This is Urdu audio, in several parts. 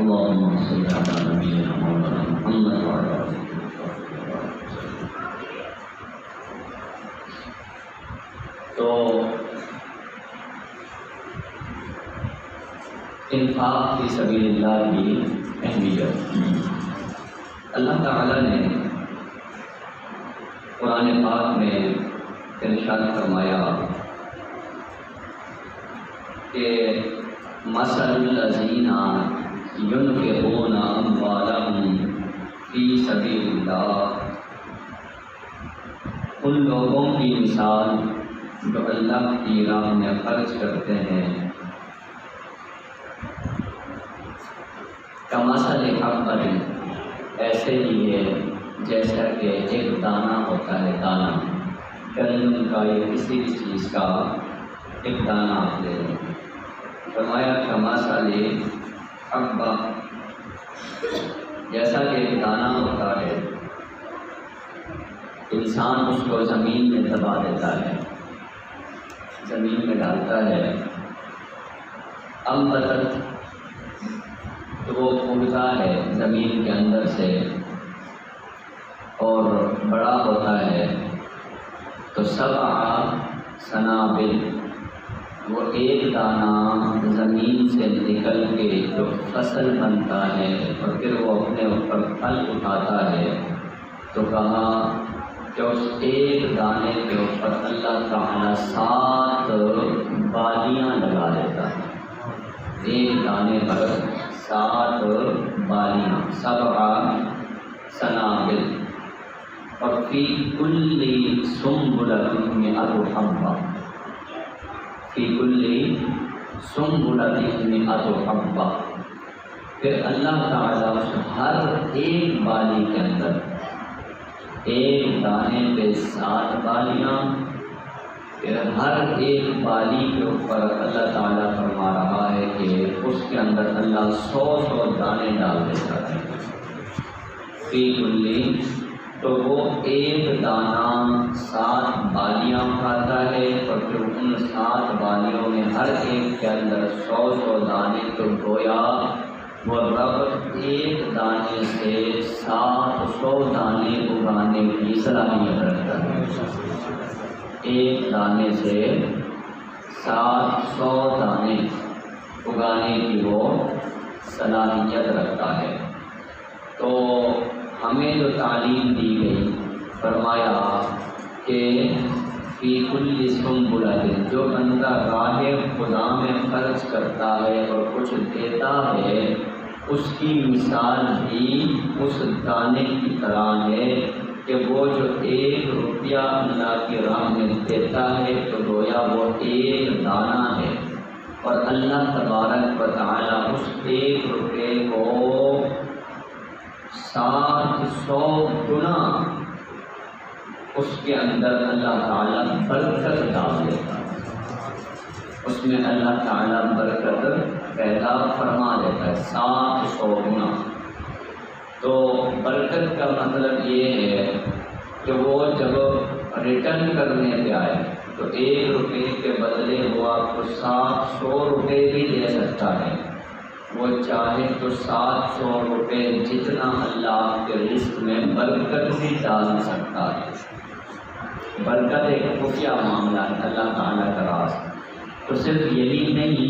اللهم صل على نبينا مولانا محمد وعلى آله تو انفاق فی سبیل اللہ کی اہمیت اللہ تعالیٰ نے قرآن پاک میں ارشاد فرمایا کہ مثل الذین ينفقون اموالهم فی سبیل اللہ، ان لوگوں کی مثال جو اللہ کی راہ میں خرچ کرتے ہیں، کمثل حبۃ، ایسے ہی ہے جیسا کہ ایک دانہ ہوتا ہے، دانہ گندم کا یا کسی بھی چیز کا ایک دانہ آپ لے لیں، فرمایا کمثل حبۃ، جیسا کہ ایک دانہ ہوتا ہے، انسان اس کو زمین میں دبا دیتا ہے، زمین میں ڈالتا ہے، انبتت، تو وہ اگتا ہے زمین کے اندر سے اور بڑا ہوتا ہے، تو 7 سنابل، وہ ایک دانہ زمین سے نکل کے جو فصل بنتا ہے اور پھر وہ اپنے اوپر پھل اٹھاتا ہے، تو کہا کہ اس ایک دانے کے اوپر اللہ تعالیٰ 7 بالیاں لگا دیتا ہے، ایک دانے پر 7 بالیاں، 7 سنابل، اور فی کل سنبلۃ مئۃ حبۃ، فی کل سنبلۃ مئۃ حبۃ، پھر اللہ تعالیٰ ہر ایک بالی کے اندر، ایک دانے پہ 7 بالیاں، پھر ہر ایک بالی کے اوپر اللہ تعالیٰ فرما رہا ہے کہ اس کے اندر اللہ 100 دانے ڈال دیتا ہے، فی کل، تو وہ ایک دانہ 7 بالیاں اٹھاتا ہے، اور پھر ان 7 بالیوں میں ہر ایک کے اندر 100 دانے، تو گویا وہ رب ایک دانے سے 700 دانے اگانے کی صلاحیت رکھتا ہے، ایک دانے سے 700 دانے اگانے کی وہ صلاحیت رکھتا ہے۔ تو ہمیں جو تعلیم دی گئی، فرمایا کہ فی کل سنبلۃ، جو بندہ راہ خدا میں خرچ کرتا ہے اور کچھ دیتا ہے، اس کی مثال بھی اس دانے کی طرح ہے کہ وہ جو 1 روپیہ اللہ کی راہ میں دیتا ہے، تو گویا وہ ایک دانہ ہے، اور اللہ تبارک و تعالیٰ اس 1 روپے کو 700 گنا اس کے اندر اللہ تعالیٰ برکت ڈال دیتا ہے، اس میں اللہ تعالیٰ برکت پیدا فرما دیتا ہے 700 گنا۔ تو برکت کا مطلب یہ ہے کہ وہ جب ریٹرن کرنے پہ آئے تو 1 روپے کے بدلے وہ آپ کو 700 روپے بھی دے سکتا ہے، وہ چاہے تو 700 روپے جتنا اللہ آپ کے رزق میں برکت بھی ڈال سکتا ہے۔ برکت ایک خفیہ معاملہ ہے، اللہ تعالیٰ کا راز، تو صرف یہی نہیں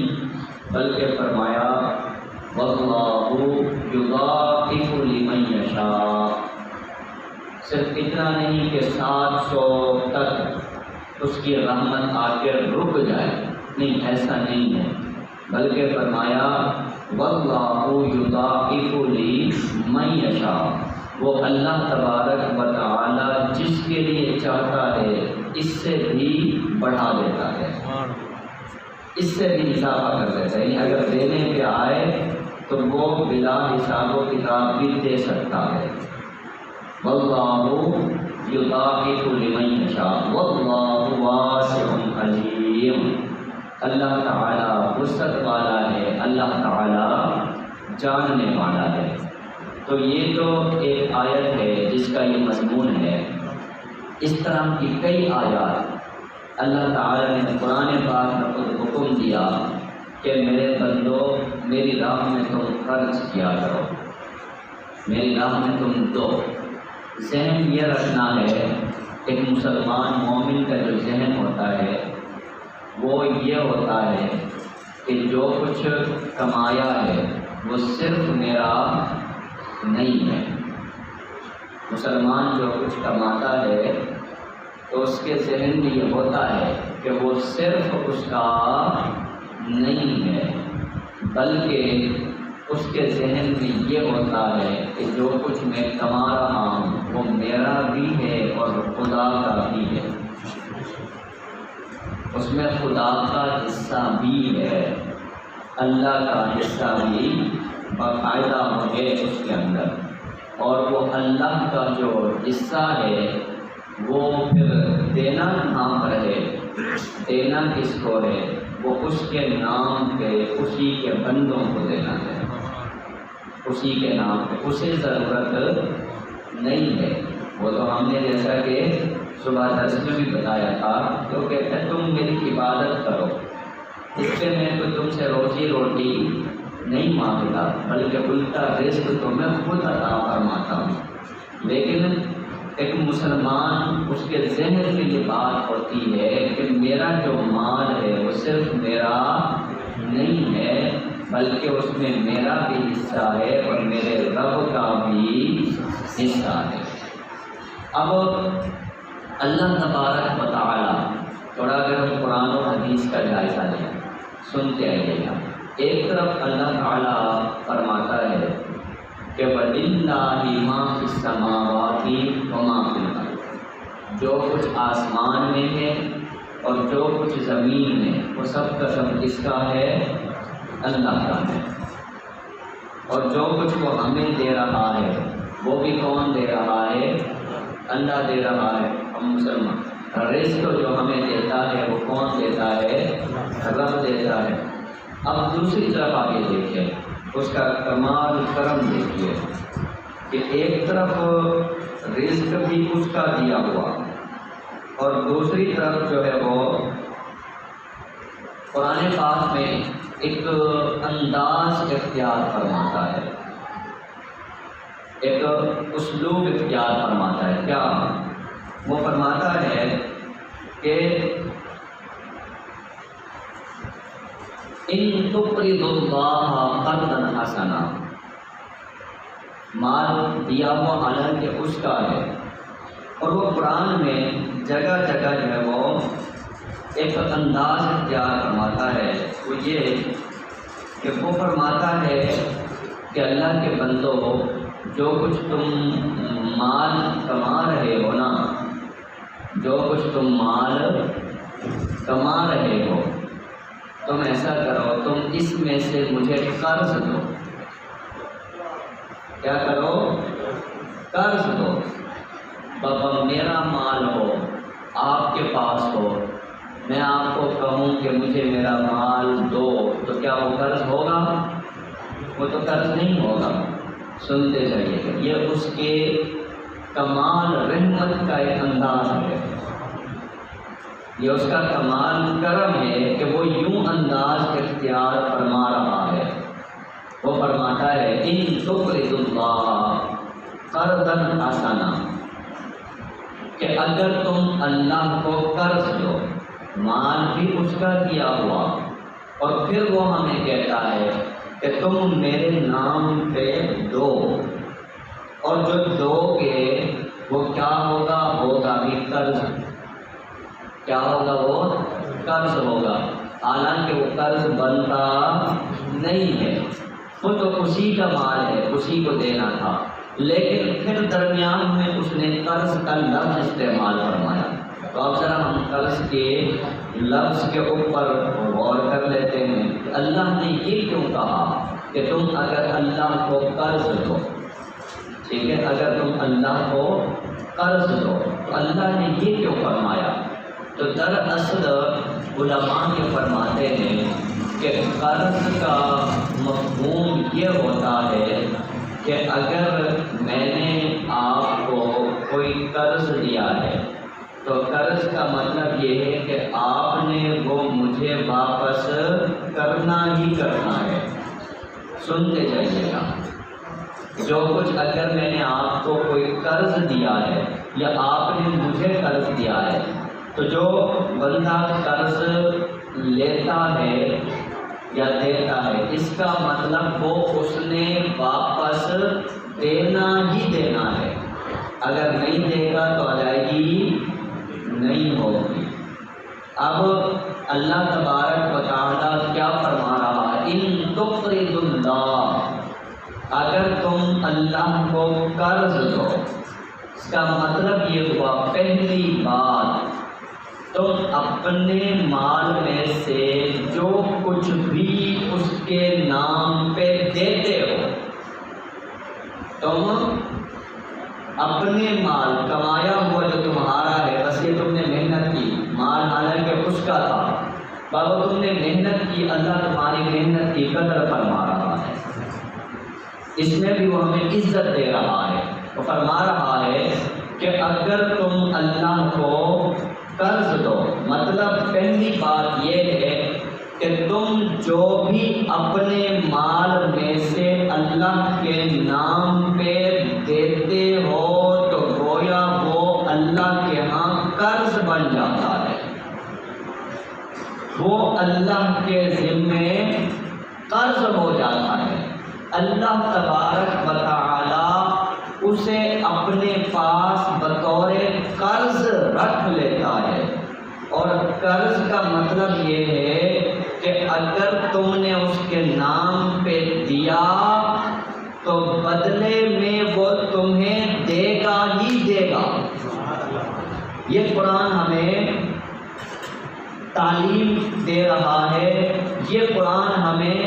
بلکہ فرمایا وَاللَّهُ يُضَاعِفُ لِمَن يَشَاءُ، صرف اتنا نہیں کہ 700 تک اس کی رحمت آ کے رک جائے، نہیں، ایسا نہیں ہے، بلکہ فرمایا وَاللَّهُ يُضَاعِفُ لِمَن يَشَاءُ، وہ اللہ تبارک و تعالی جس کے لیے چاہتا ہے اس سے بھی بڑھا دیتا ہے، اس سے بھی اضافہ کر دیتا ہے، یعنی اگر دینے پہ آئے تو وہ بلا حساب و کتاب بھی دے سکتا ہے۔ وَاللَّهُ يُضَاعِفُ لِمَن يَشَاءُ وَاللَّهُ وَاسِعٌ عَلِيمٌ، اللہ تعالیٰ وسعت والا ہے، اللہ تعالیٰ جاننے والا ہے۔ تو یہ تو ایک آیت ہے جس کا یہ مضمون ہے، اس طرح کی کئی آیات اللہ تعالیٰ نے قرآن پاک میں خود حکم دیا کہ میرے بندو میری راہ میں تم خرچ کیا کرو، میری راہ میں تم دو۔ ذہن یہ رکھنا ہے، ایک مسلمان مومن کا جو ذہن ہوتا ہے وہ یہ ہوتا ہے کہ جو کچھ کمایا ہے وہ صرف میرا نہیں ہے۔ مسلمان جو کچھ کماتا ہے تو اس کے ذہن میں یہ ہوتا ہے کہ وہ صرف اس کا نہیں ہے، بلکہ اس کے ذہن میں یہ ہوتا ہے کہ جو کچھ میں کما رہا ہوں وہ میرا بھی ہے اور خدا کا بھی ہے، اس میں خدا کا حصہ بھی ہے، اللہ کا حصہ بھی باقاعدہ ہے اس کے اندر، اور وہ اللہ کا جو حصہ ہے وہ پھر دینا کہاں پر ہے، دینا کس کو ہے، وہ اس کے نام پہ اسی کے بندوں کو دینا ہے، اسی کے نام پہ، اسے ضرورت نہیں ہے۔ وہ تو ہم نے جیسا کہ صبح درس میں بھی بتایا تھا کہ وہ کہتے ہیں تم میری عبادت کرو، اس پہ میں تو تم سے روزی روٹی نہیں مانگتا، بلکہ الٹا رزق تو میں خود عطا فرماتا ہوں۔ لیکن ایک مسلمان اس کے ذہن میں یہ بات ہوتی ہے کہ میرا جو مال ہے وہ صرف میرا نہیں ہے، بلکہ اس میں میرا بھی حصہ ہے اور میرے رب کا بھی حصہ ہے۔ اب اللہ تبارک و تعالی، تھوڑا اگر ہم قرآن و حدیث کا جائزہ لیں، سنتے آئیے گا، ایک طرف اللہ تعالیٰ فرماتا ہے کہ وَلِلَّهِ مَا فِي السَّمَاوَاتِ وَمَا فِي الْأَرْضِ، جو کچھ آسمان میں ہے اور جو کچھ زمین میں، وہ سب کا سب کس کا ہے؟ اللہ کا ہے۔ اور جو کچھ وہ ہمیں دے رہا ہے وہ بھی کون دے رہا ہے؟ اللہ دے رہا ہے۔ ہم مسلمان رزق جو ہمیں دیتا ہے وہ کون دیتا ہے؟ رب دیتا ہے۔ اب دوسری طرف آگے دیکھیں، اس کا کمال کرم دیکھیے کہ ایک طرف رزق بھی اس کا دیا ہوا اور دوسری طرف جو ہے وہ قرآن پاک میں ایک انداز اختیار فرماتا ہے، ایک اسلوب اختیار فرماتا ہے۔ کیا وہ فرماتا ہے کہ ان تقرضوا اللہ قرضا حسنا، مال دیا ہوا حالانکہ اس کا ہے، اور وہ قرآن میں جگہ جگہ جو ہے وہ ایک انداز اختیار فرماتا ہے، وہ یہ کہ وہ فرماتا ہے کہ اللہ کے بندو جو کچھ تم مال کما رہے ہو نا، جو کچھ تم مال کما رہے ہو، تم ایسا کرو، تم اس میں سے مجھے قرض دو۔ کیا کرو؟ قرض دو۔ بابا میرا مال ہو، آپ کے پاس ہو، میں آپ کو کہوں کہ مجھے میرا مال دو، تو کیا وہ قرض ہوگا؟ وہ تو قرض نہیں ہوگا۔ سنتے جائیے، یہ اس کے کمال رحمت کا ایک انداز ہے، یہ اس کا کمال کرم ہے کہ وہ یوں انداز اختیار فرما رہا ہے۔ وہ فرماتا ہے ان تقرضوا اللہ قرضا حسنا، کہ اگر تم اللہ کو قرض دو، مال بھی اس کا دیا ہوا، اور پھر وہ ہمیں کہتا ہے کہ تم میرے نام پہ دو، اور جو دو گے وہ کیا ہوگا؟ ہوگا بھی قرض۔ کیا ہوگا؟ وہ قرض ہوگا، حالانکہ وہ قرض بنتا نہیں ہے، وہ تو اسی کا مال ہے، اسی کو دینا تھا، لیکن پھر درمیان میں اس نے قرض کا لفظ استعمال فرمایا۔ تو اب ذرا ہم قرض کے لفظ کے اوپر غور کر لیتے ہیں، اللہ نے یہ کیوں کہا کہ تم اگر اللہ کو قرض دو، ٹھیک ہے، اگر تم اللہ کو قرض دو تو اللہ نے یہ کیوں فرمایا؟ تو دراصل علماء یہ فرماتے ہیں کہ قرض کا مفہوم یہ ہوتا ہے کہ اگر میں نے آپ کو کوئی قرض دیا ہے تو قرض کا مطلب یہ ہے کہ آپ نے وہ مجھے واپس کرنا ہی کرنا ہے۔ سنتے جائیے گا، جو کچھ اگر میں نے آپ کو کوئی قرض دیا ہے یا آپ نے مجھے قرض دیا ہے، تو جو بندہ قرض لیتا ہے یا دیتا ہے، اس کا مطلب وہ اس نے واپس دینا ہی دینا ہے۔ اگر نہیں دے گا تو ادائیگی نہیں ہوگی۔ اب اللہ تبارک و تعالیٰ کیا فرما رہا ہے؟ ان تقرضوا اللہ، اگر تم اللہ کو قرض دو، اس کا مطلب یہ ہوا پہلی بات تم اپنے مال میں سے جو کچھ بھی اس کے نام پہ دیتے ہو، تم اپنے مال کمایا ہوا جو تمہارا ہے، بس یہ تم نے محنت کی، مال حالانکہ اس کا تھا، بابا تم نے محنت کی، اللہ تمہاری محنت کی قدر فرما رہا ہے، اس میں بھی وہ ہمیں عزت دے رہا ہے۔ وہ فرما رہا ہے کہ اگر تم اللہ کو قرض دو، مطلب پہلی بات یہ ہے کہ تم جو بھی اپنے مال میں سے اللہ کے نام پہ دیتے ہو تو گویا وہ اللہ کے ہاں قرض بن جاتا ہے، وہ اللہ کے ذمے قرض ہو جاتا ہے۔ اللہ تبارک و تعالی اسے اپنے پاس بطور قرض رکھ لیتا ہے، اور قرض کا مطلب یہ ہے کہ اگر تم نے اس کے نام پہ دیا تو بدلے میں وہ تمہیں دے گا ہی دے گا۔ یہ قرآن ہمیں تعلیم دے رہا ہے، یہ قرآن ہمیں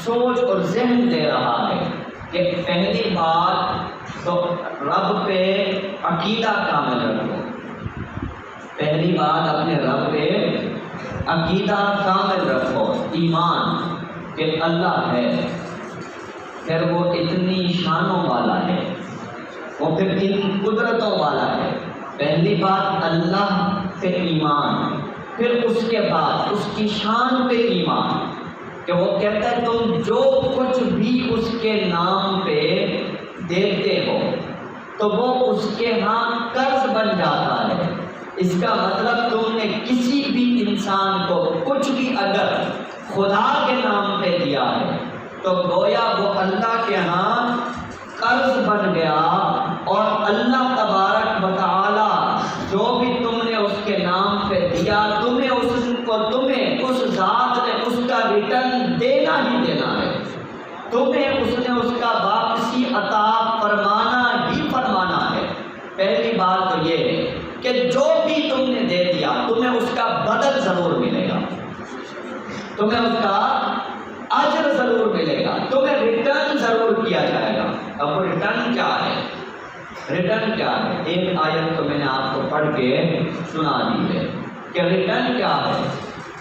سوچ اور ذہن دے رہا ہے کہ پہلی بات تو رب پہ عقیدہ کامل رکھو، پہلی بات اپنے رب پہ عقیدہ کامل رکھو، ایمان کہ اللہ ہے، پھر وہ اتنی شانوں والا ہے، وہ پھر ان قدرتوں والا ہے۔ پہلی بات اللہ پہ ایمان، پھر اس کے بعد اس کی شان پہ ایمان کہ وہ کہتا ہے تم جو کچھ بھی اس کے نام پہ دیتے ہو تو وہ اس کے ہاں قرض بن جاتا ہے۔ اس کا مطلب تم نے کسی بھی انسان کو کچھ بھی اگر خدا کے نام پہ دیا ہے تو گویا وہ اللہ کے ہاں قرض بن گیا، اور اللہ تبارک و تعالی جو بھی تم نے اس کے نام پہ دیا تمہیں اس ذات نے اس کا ریٹرن دینا ہی دینا ہے، تمہیں اس نے اس کا واپسی عطا فرمانا ہی فرمانا ہے۔ پہلی بات تو یہ ہے کہ جو بھی تم نے دے دیا تمہیں اس کا بدل ضرور ملے گا، تمہیں اس کا اجر ضرور ملے گا، تمہیں ریٹرن ضرور کیا جائے گا۔ اب ریٹرن کیا ہے؟ ریٹرن کیا ہے؟ ایک آیت تو میں نے آپ کو پڑھ کے سنا دی ہے کہ ریٹرن کیا ہے۔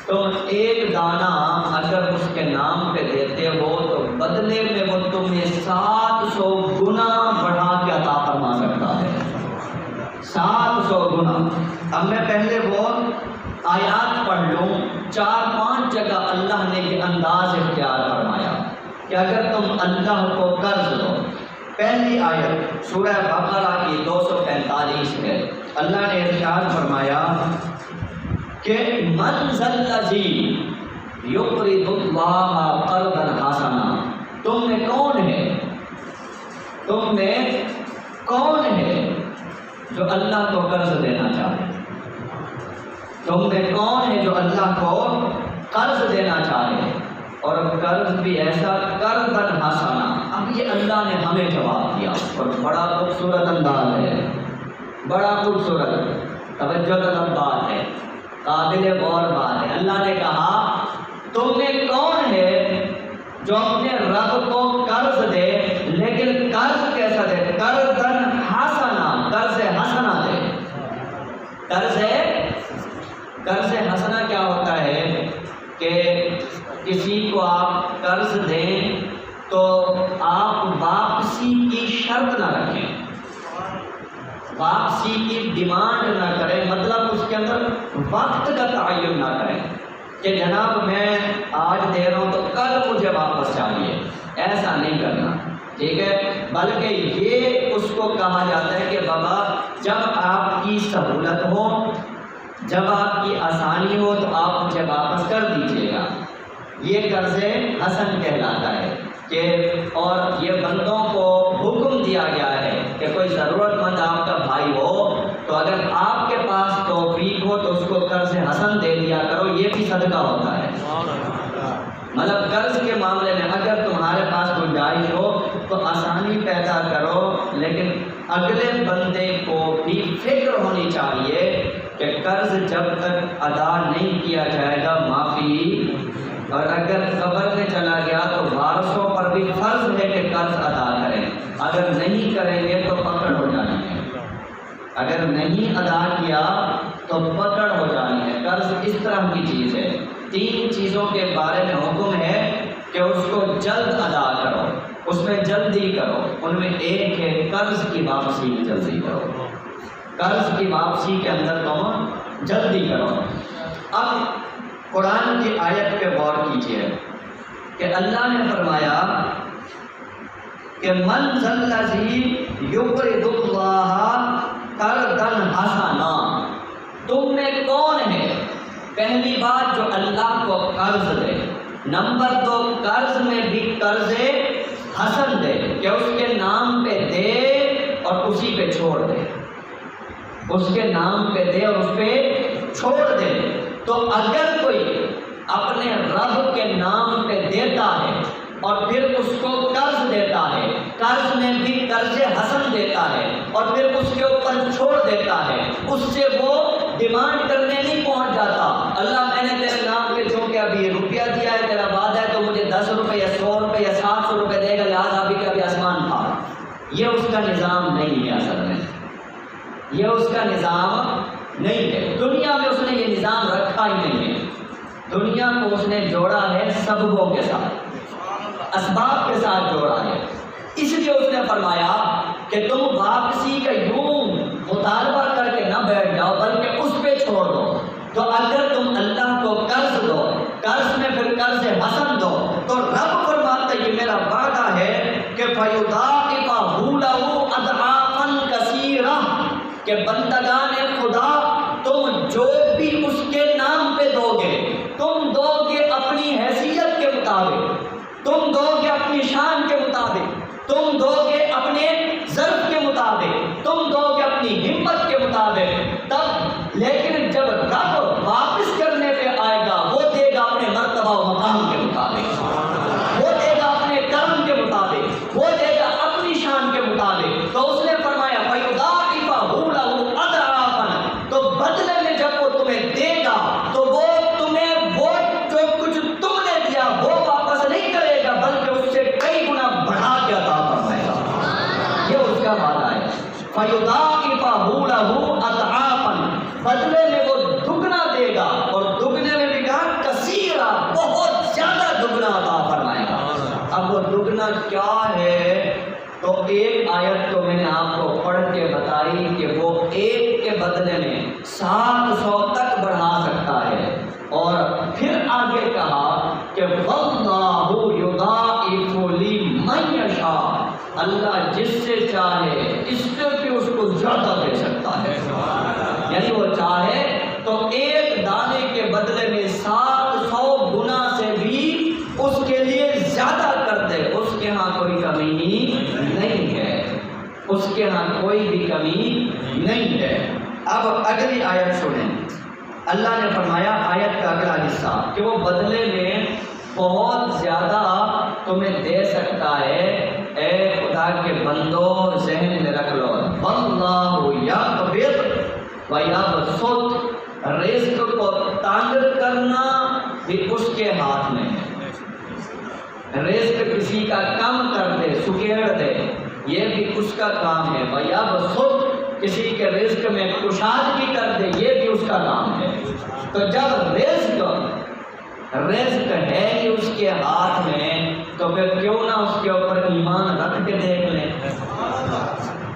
تم ایک دانہ اگر اس کے نام پہ دیتے ہو تو بدلے میں وہ تمہیں 700 گنا بڑھا کے عطا فرما سکتا ہے، 700 گنا۔ اب میں پہلے وہ آیات پڑھ لوں، 4-5 جگہ اللہ نے یہ انداز اختیار فرمایا کہ اگر تم اللہ کو قرض دو۔ پہلی آیت سورہ بقرہ کی 245 میں اللہ نے ارشاد فرمایا کہ من ذا الذی یقرض اللہ قرضا حسنا، تم میں کون ہے، تم میں کون ہے جو اللہ کو قرض دینا چاہے، تم میں کون ہے جو اللہ کو قرض دینا چاہے، اور قرض بھی ایسا قرضا حسنا۔ اب یہ اللہ نے ہمیں جواب دیا اور بڑا خوبصورت انداز ہے، بڑا خوبصورت توجہ طلب بات ہے، قابل غور بات ہے۔ اللہ نے کہا تم میں کون ہے جو اپنے رب کو قرض دے، لیکن قرض کیسا دے؟ قرضا حسنا، قرض حسنا دے۔ قرض حسنا کیا ہوتا ہے کہ کسی کو آپ قرض دیں تو آپ واپسی کی شرط نہ رکھیں، واپسی کی ڈیمانڈ نہ کریں، مطلب اس کے اندر وقت کا تعین نہ کریں کہ جناب میں آج دے رہا ہوں تو کل مجھے واپس چاہیے، ایسا نہیں کرنا، ٹھیک ہے؟ بلکہ یہ اس کو کہا جاتا ہے کہ بابا جب آپ کی سہولت ہو، جب آپ کی آسانی ہو تو آپ مجھے واپس کر دیجیے گا، یہ قرض حسن کہلاتا ہے۔ کہ اور یہ بندوں کو حکم دیا گیا ہے کہ کوئی ضرورت مند آپ کا بھائی ہو تو اگر آپ کے پاس توفیق ہو تو اس کو قرض حسن دے دیا کرو، یہ بھی صدقہ ہوتا ہے۔ مطلب قرض کے معاملے میں اگر تمہارے پاس گنجائش ہو تو آسانی پیدا کرو، لیکن اگلے بندے کو بھی فکر ہونی چاہیے کہ قرض جب تک ادا نہیں کیا جائے گا معافی، اور اگر قبر میں چلا گیا تو وارثوں پر بھی فرض ہے کہ قرض ادا کریں، اگر نہیں کریں گے تو پکڑ ہو جانی ہے، اگر نہیں ادا کیا تو پکڑ ہو جانی ہے۔ قرض اس طرح کی چیز ہے، 3 چیزوں کے بارے میں حکم ہے کہ اس کو جلد ادا کرو، اس میں جلدی کرو، ان میں ایک ہے قرض کی واپسی میں جلدی کرو، قرض کی واپسی کے اندر تم جلدی کرو۔ اب قرآن کی آیت پہ غور کیجیے کہ اللہ نے فرمایا کہ من ذا الذی یقرض اللہ قرضا حسنا، تم میں کون ہے پہلی بات جو اللہ کو قرض دے، نمبر 2 قرض میں بھی قرض حسن دے کہ اس کے نام پہ دے اور اسی پہ چھوڑ دے، اس کے نام پہ دے اور اس پہ چھوڑ دے۔ تو اگر کوئی اپنے رب کے نام پہ دیتا ہے اور پھر اس کو قرض دیتا ہے، قرض میں بھی قرض حسن دیتا ہے اور پھر اس کے اوپر چھوڑ دیتا ہے، اس سے وہ ڈیمانڈ کرنے نہیں پہنچ جاتا، اللہ میں نے تیرے نام پہ چونکہ ابھی روپیہ دیا ہے، تیرا وعدہ ہے تو مجھے 10 روپے یا 100 روپے یا 700 روپے دے گا، لہٰذا ابھی کہ ابھی آسمان پھاڑ۔ یہ اس کا نظام نہیں ہے، اصل میں یہ اس کا نظام نہیں ہے، دنیا میں اس نے یہ نظام رکھا ہی نہیں ہے، دنیا کو اس نے جوڑا ہے سببوں کے ساتھ، اسباب کے ساتھ جوڑا ہے، اس لیے اس نے فرمایا کہ تم واپسی کا یوں مطالبہ کر کے نہ بیٹھ جاؤ بلکہ اس پہ چھوڑ دو۔ تو اگر تم اللہ کو قرض دو، قرض میں پھر قرض حسن دو، تو رب فرماتا ہے یہ میرا وعدہ ہے کہ فَيُضَاعِفَهُ لَهُ أَضْعَافًا كَثِيرَةً، کہ بندگان خدا تم جو بھی اس کے نام پہ دو گے، تم دو گے اپنی حیثیت کے مطابق، تم دو گے اپنی شان کے مطابق، تم دو گے اپنے ظرف کے مطابق، تم دو گے اپنی ہمت کے مطابق، تب لیکن جب رب واپس کرنے پہ آئے گا وہ دے گا اپنے مرتبہ و مقام کے مطابق، وہ دے گا اپنے کرم کے مطابق، وہ دے گا اپنی شان کے مطابق۔ تو اس نے فرمایا فَيُضَاعِفَهُ لَهُ أَضْعَافًا، تو بدلے میں جب وہ تمہیں دے گا تو وہ تمہیں وہ جو کچھ تم نے دیا وہ واپس نہیں کرے گا بلکہ اس سے کئی گنا بڑھا کے عطا فرمائے گا، یہ اس کا وعدہ ہے۔ فَيُضَاعِفَهُ لَهُ أَضْعَافًا، بدلے میں وہ دگنا دے گا، اور دگنے میں بھی کہا کثیرہ، بہت زیادہ دگنا عطا فرمائے گا۔ اب وہ دگنا کیا ہے؟ تو ایک آیت تو میں نے آپ کو پڑھ کے بتائی کہ وہ ایک کے بدلے میں 700 تک بڑھا سکتا ہے، اور پھر آگے کہا کہ وَاللَّهُ يُضَاعِفُ لِمَن يَشَاءُ، اللہ جس سے چاہے اس سے بھی اس کو زیادہ دے سکتا ہے، یعنی وہ چاہے تو ایک دانے کے بدلے میں 700 گنا سے بھی اس کے لیے زیادہ کر دے، اس کے ہاں کوئی کمی نہیں ہے، اس کے ہاں کوئی بھی کمی نہیں ہے۔ اب اگلی آیت سنیں، اللہ نے فرمایا آیت کا اگلا حصہ کہ وہ بدلے میں بہت زیادہ تمہیں دے سکتا ہے۔ اے خدا کے بندو ذہن میں رکھ لو، واللہ یقبض ویبسط، رزق کو تانگ کرنا بھی اس کے ہاتھ میں ہے، رزق کسی کا کم کر دے، سکیڑ دے، یہ بھی اس کا کام ہے۔ ویبسط، کسی کے رزق میں کشادگی کر دے، یہ بھی اس کا کام ہے۔ تو جب رزق ہے کہ اس کے ہاتھ میں، تو پھر کیوں نہ اس کے اوپر ایمان رکھ کے دیکھ لیں،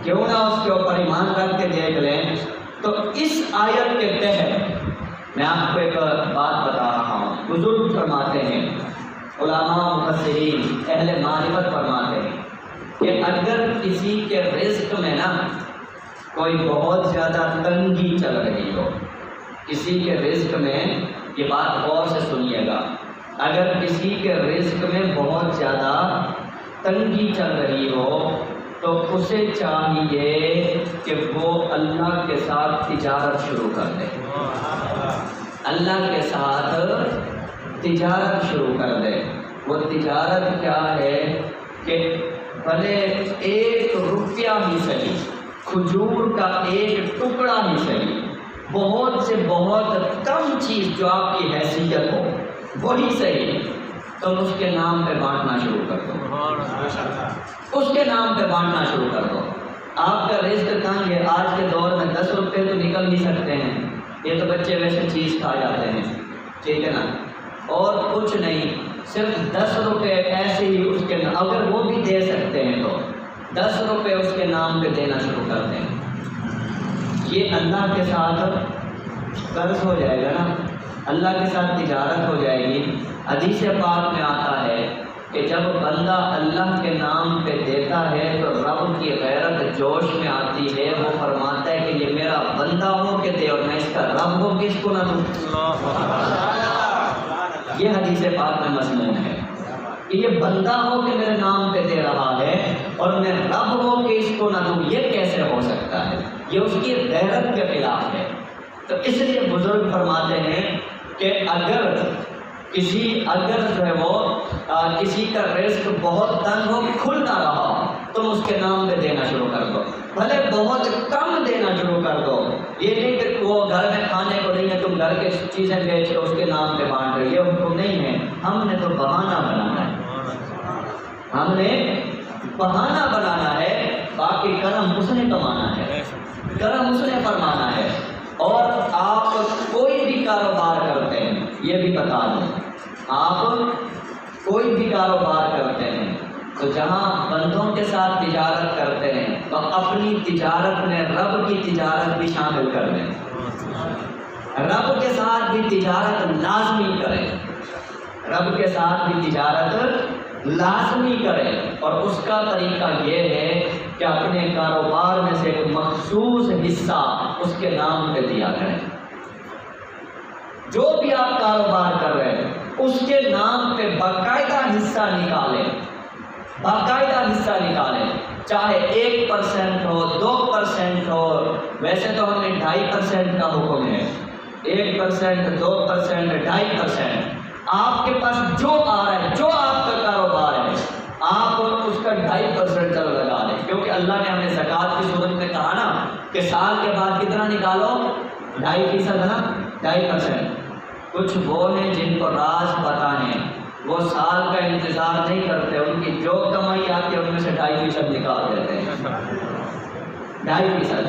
کیوں نہ اس کے اوپر ایمان رکھ کے دیکھ لیں۔ تو اس آیت کے تحت میں آپ کو ایک بات بتا رہا ہوں۔ بزرگ فرماتے ہیں، علماء مفسرین اہل معرفت فرماتے ہیں کہ اگر کسی کے رزق میں نا کوئی بہت زیادہ تنگی چل رہی ہو، کسی کے رزق میں، یہ بات غور سے سنیے گا، اگر کسی کے رزق میں بہت زیادہ تنگی چل رہی ہو تو اسے چاہیے کہ وہ اللہ کے ساتھ تجارت شروع کر دے، اللہ کے ساتھ تجارت شروع کر دے۔ وہ تجارت کیا ہے کہ بھلے 1 روپیہ ہی صحیح، کھجور کا 1 ٹکڑا ہی صحیح، بہت سے بہت کم چیز جو آپ کی حیثیت ہو وہی صحیح، تم اس کے نام پہ بانٹنا شروع کر دو، اس کے نام پہ بانٹنا شروع کر دو۔ آپ کا رزق تنگ ہے، آج کے دور میں 10 روپے تو نکل نہیں سکتے ہیں، یہ تو بچے ویسے چیز کھا جاتے ہیں، ٹھیک ہے نا، اور کچھ نہیں، صرف 10 روپے ایسے ہی اس کے نام، اگر وہ بھی دے سکتے ہیں تو 10 روپے اس کے نام پہ دینا شروع کر دیں، یہ اللہ کے ساتھ قرض ہو جائے گا نا، اللہ کے ساتھ تجارت ہو جائے گی۔ حدیث پاک میں آتا ہے کہ جب بندہ اللہ کے نام پہ دیتا ہے تو رب کی غیرت جوش میں آتی ہے، وہ فرماتا ہے کہ یہ میرا بندہ ہو کے دے اور میں اس کا رب ہو کے اس کو نہ دوں۔ یہ حدیث پاک میں مضمون ہے کہ یہ بندہ ہو کے میرے نام پہ دے رہا ہے اور میں رب ہو کے اس کو نہ دوں، یہ کیسے ہو سکتا ہے؟ یہ اس کی غیرت کے خلاف ہے۔ تو اس لیے بزرگ فرماتے ہیں کہ اگر جو ہے وہ کسی کا رزق بہت تنگ ہو، کھلتا رہا، تم اس کے نام پہ دینا شروع کر دو، بھلے بہت کم دینا شروع کر دو۔ یہ نہیں کہ وہ گھر میں کھانے کو نہیں ہے، تم گھر کے چیزیں بیچ کے اس کے نام پہ بانٹ رہے، یہ حکم نہیں ہے۔ ہم نے تو بہانہ بنانا ہے، ہم نے بہانہ بنانا ہے، باقی کرم اس نے کمانا ہے، کرم اس نے فرمانا ہے۔ اور آپ کوئی بھی کاروبار کرتے ہیں، یہ بھی بتا دوں، آپ کوئی بھی کاروبار کرتے ہیں تو جہاں بندوں کے ساتھ تجارت کرتے ہیں تو اپنی تجارت میں رب کی تجارت بھی شامل کر لیں، رب کے ساتھ بھی تجارت لازمی کریں، رب کے ساتھ بھی تجارت لازمی کریں۔ اور اس کا طریقہ یہ ہے کہ اپنے کاروبار میں سے ایک مخصوص حصہ اس کے نام پہ دیا کریں۔ جو بھی آپ کاروبار کر رہے ہیں اس کے نام پہ باقاعدہ حصہ نکالیں، باقاعدہ حصہ نکالیں، چاہے 1% ہو، 2% ہو، ویسے تو ہم نے 2.5% کا حکم ہے، 1%، 2%، 2.5%۔ آپ کے پاس جو آ رہا ہے، جو آپ کا کاروبار ہے، آپ اس کا 2.5% چلو لگا دیں، کیونکہ اللہ نے ہمیں زکوٰۃ کی صورت میں کہا نا کہ سال کے بعد کتنا نکالو، 2.5% نا، 2.5%۔ کچھ وہ ہیں جن کو راز پتہ ہیں، وہ سال کا انتظار نہیں کرتے، ان کی جو کمائی آتی ہے ان میں سے 2.5% نکال دیتے ہیں، 2.5%،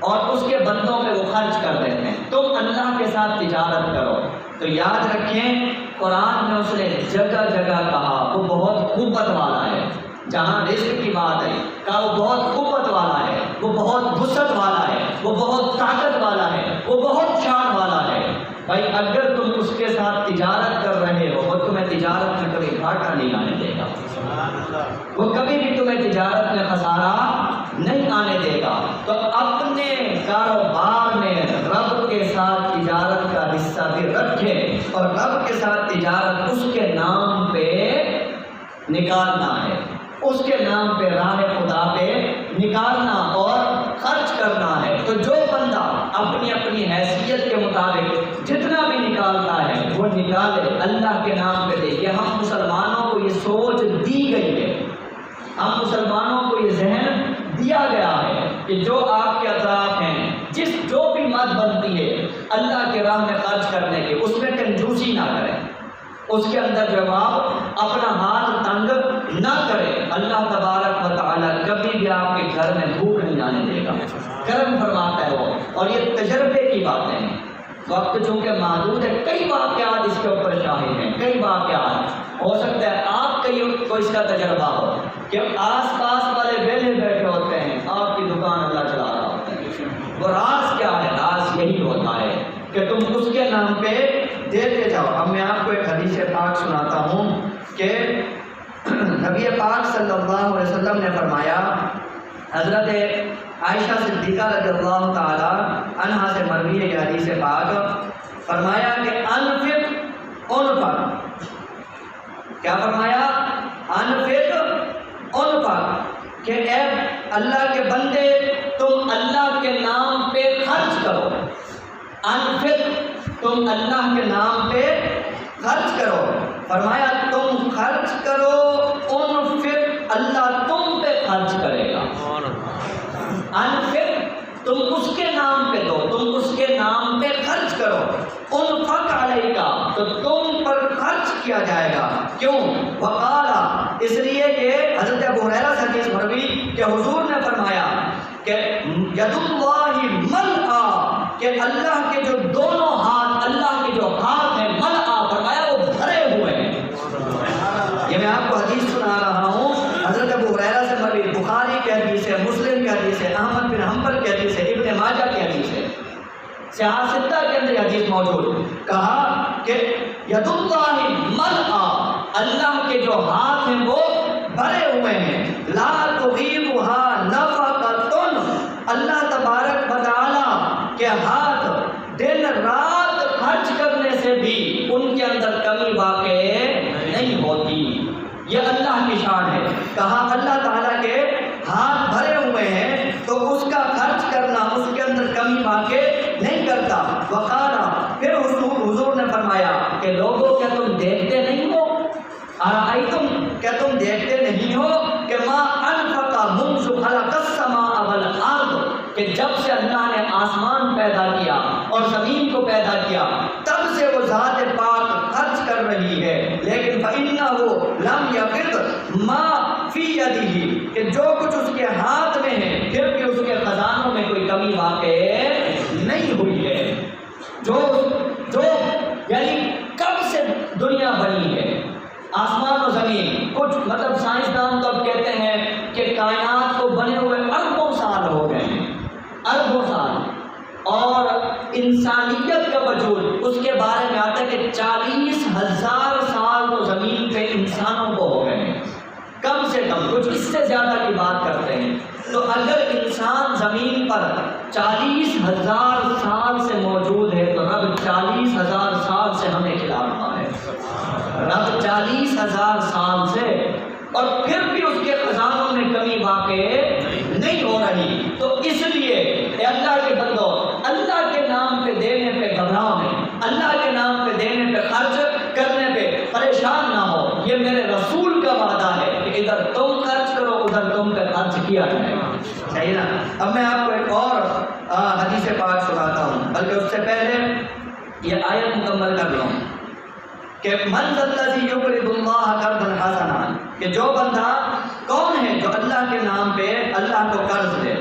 اور اس کے بندوں پہ وہ خرچ کر دیتے ہیں۔ تم اللہ کے ساتھ تجارت کرو تو یاد رکھیں، قرآن میں اس نے جگہ جگہ کہا وہ بہت قوت والا ہے، جہاں رزق کی بات ہے کہا وہ بہت قوت والا ہے، وہ بہت وسعت والا ہے، وہ بہت طاقت والا ہے، وہ بہت شان والا ہے۔ بھائی اگر تم اس کے ساتھ تجارت کر رہے ہو وہ تمہیں تجارت میں کبھی گھاٹا نہیں آنے دے گا، وہ کبھی بھی تمہیں تجارت میں خسارہ نہیں آنے دے گا۔ تو اپنے کاروبار میں رب کے ساتھ تجارت کا حصہ بھی رکھے اور رب کے ساتھ تجارت اس کے نام پہ نکالنا ہے، اس کے نام پہ راہ خدا پہ نکالنا اور خرچ کرنا ہے۔ تو جو بندہ اپنی اپنی حیثیت کے مطابق جتنا بھی نکالتا ہے وہ نکالے، اللہ کے نام پہ دے۔ یہ ہم مسلمانوں کو یہ سوچ دی گئی ہے، ہم مسلمانوں کو یہ ذہن دیا گیا ہے کہ جو آپ کے اطراف ہیں، جو بھی مد بنتی ہے اللہ کے راہ میں خرچ کرنے کی، اس میں کنجوسی نہ کریں، اس کے اندر جب آپ اپنا ہاتھ تنگ نہ کریں، اللہ تبارک و تعالیٰ کبھی بھی آپ کے گھر میں بھوک نہیں آنے دے گا، کرم فرماتا ہے وہ۔ اور یہ تجربے کی باتیں ہیں، وقت چونکہ محدود ہے، کئی واقعات اس کے اوپر شاہد ہیں، کئی واقعات، ہو سکتا ہے آپ کو اس کا تجربہ ہو کہ آس پاس والے ویلے بیٹھے ہوتے ہیں، آپ کی دکان اللہ علیہ وسلم نے فرمایا، حضرت عائشہ صدیقہ رضی اللہ تعالی عنہا سے مروی ہے یہ حدیث پاک، فرمایا کہ انفق انفق، کیا فرمایا؟ انفق انفق، کہ اے اللہ کے بندے تم اللہ کے نام پہ خرچ کرو، انفق تم اللہ کے نام پہ خرچ کرو، فرمایا تم خرچ کرو، انفق اللہ تم پہ خرچ کرے گا، انفق تم اس کے نام پہ دو، تم اس کے نام پہ خرچ کرو، انفق علیہ کا تو تم پر خرچ کیا جائے گا، کیوں؟ وقالا اس لیے کہ حضرت ابو ہریرہ سے حدیث مروی کہ حضور نے فرمایا کہ ید اللہ ملآ، کہ اللہ کے جو دونوں ہاتھ، اللہ کے جو ہاتھ ہیں ملآ، فرمایا وہ بھرے ہوئے ہیں۔ یہ میں آپ کو حدیث سنا رہا ہوں، حضرت ابو ہریرہ سے مروی، بخاری کی حدیث ہے، مسلم کی حدیث ہے، احمد بن حنبل کی حدیث ہے، ابن ماجہ کی حدیث ہے، سیاہ ستہ کے اندر حدیث موجود، کہا کہ ید اللہ ملآ، اللہ کے جو ہاتھ ہیں وہ بھرے ہوئے ہیں، لا تغیبھا نفقۃ، اللہ تبارک و تعالی کے ہاتھ دن رات خرچ کرنے سے بھی ان کے اندر کمی واقع نہیں ہوتی، یہ اللہ کی شان ہے۔ کہا اللہ تعالیٰ کے ہاتھ بھرے ہوئے ہیں تو اس کا خرچ کرنا اس کے اندر کمی واقع نہیں کرتا۔ وقالا پھر حضور نے فرمایا کہ لوگوں کیا تم دیکھتے نہیں ہو، ارائیتم کیا تم دیکھتے نہیں ہو کہ ما انفق منذ خلق السماء والارض، کہ جب سے اللہ نے آسمان پیدا کیا اور زمین کو پیدا کیا تب سے وہ ذات پاک خرچ کر رہی ہے، لیکن فإنه لم يفد ما فی یدہ، کہ جو کچھ اس کے ہاتھ میں ہے پھر بھی اس کے خزانوں میں کوئی کمی واقع نہیں ہوئی ہے۔ جو یعنی کب سے دنیا بنی ہے، آسمان و زمین، کچھ مطلب سائنسدان تو اب کہتے ہیں کہ کائنات کو بنے ہوئے اربوں سال ہو گئے ہیں، اربوں سال، اور انسانیت کا وجود اس کے بارے میں آتا ہے کہ 40,000 سال تو زمین پہ انسانوں کو ہو گئے ہیں، کم سے کم، کچھ اس سے زیادہ کی بات کرتے ہیں۔ تو اگر انسان زمین پر 40,000 سال سے موجود ہے تو رب 40,000 سال سے ہمیں کھلا رہا ہے، رب 40,000 سال سے، اور پھر بھی اس کے خزانوں میں کمی واقع نہیں ہو رہی۔ تو اس لیے اے اللہ کے بندو، اللہ کے نام پہ دینے پہ گھبراؤ نہیں، اللہ کے نام پہ دینے پہ خرچ کرنے پہ پریشان نہ ہو، یہ میرے رسول کا وعدہ ہے کہ ادھر تم خرچ کرو ادھر تم پہ خرچ کیا جائے گا، صحیح نا؟ اب میں آپ کو ایک اور حدیث پاک سناتا ہوں، بلکہ اس سے پہلے یہ آیت مکمل کر لوں کہ من ذا الذی یقرض اللہ قرضا حسنا، کہ جو بندہ کون ہے جو اللہ کے نام پہ اللہ کو قرض دے،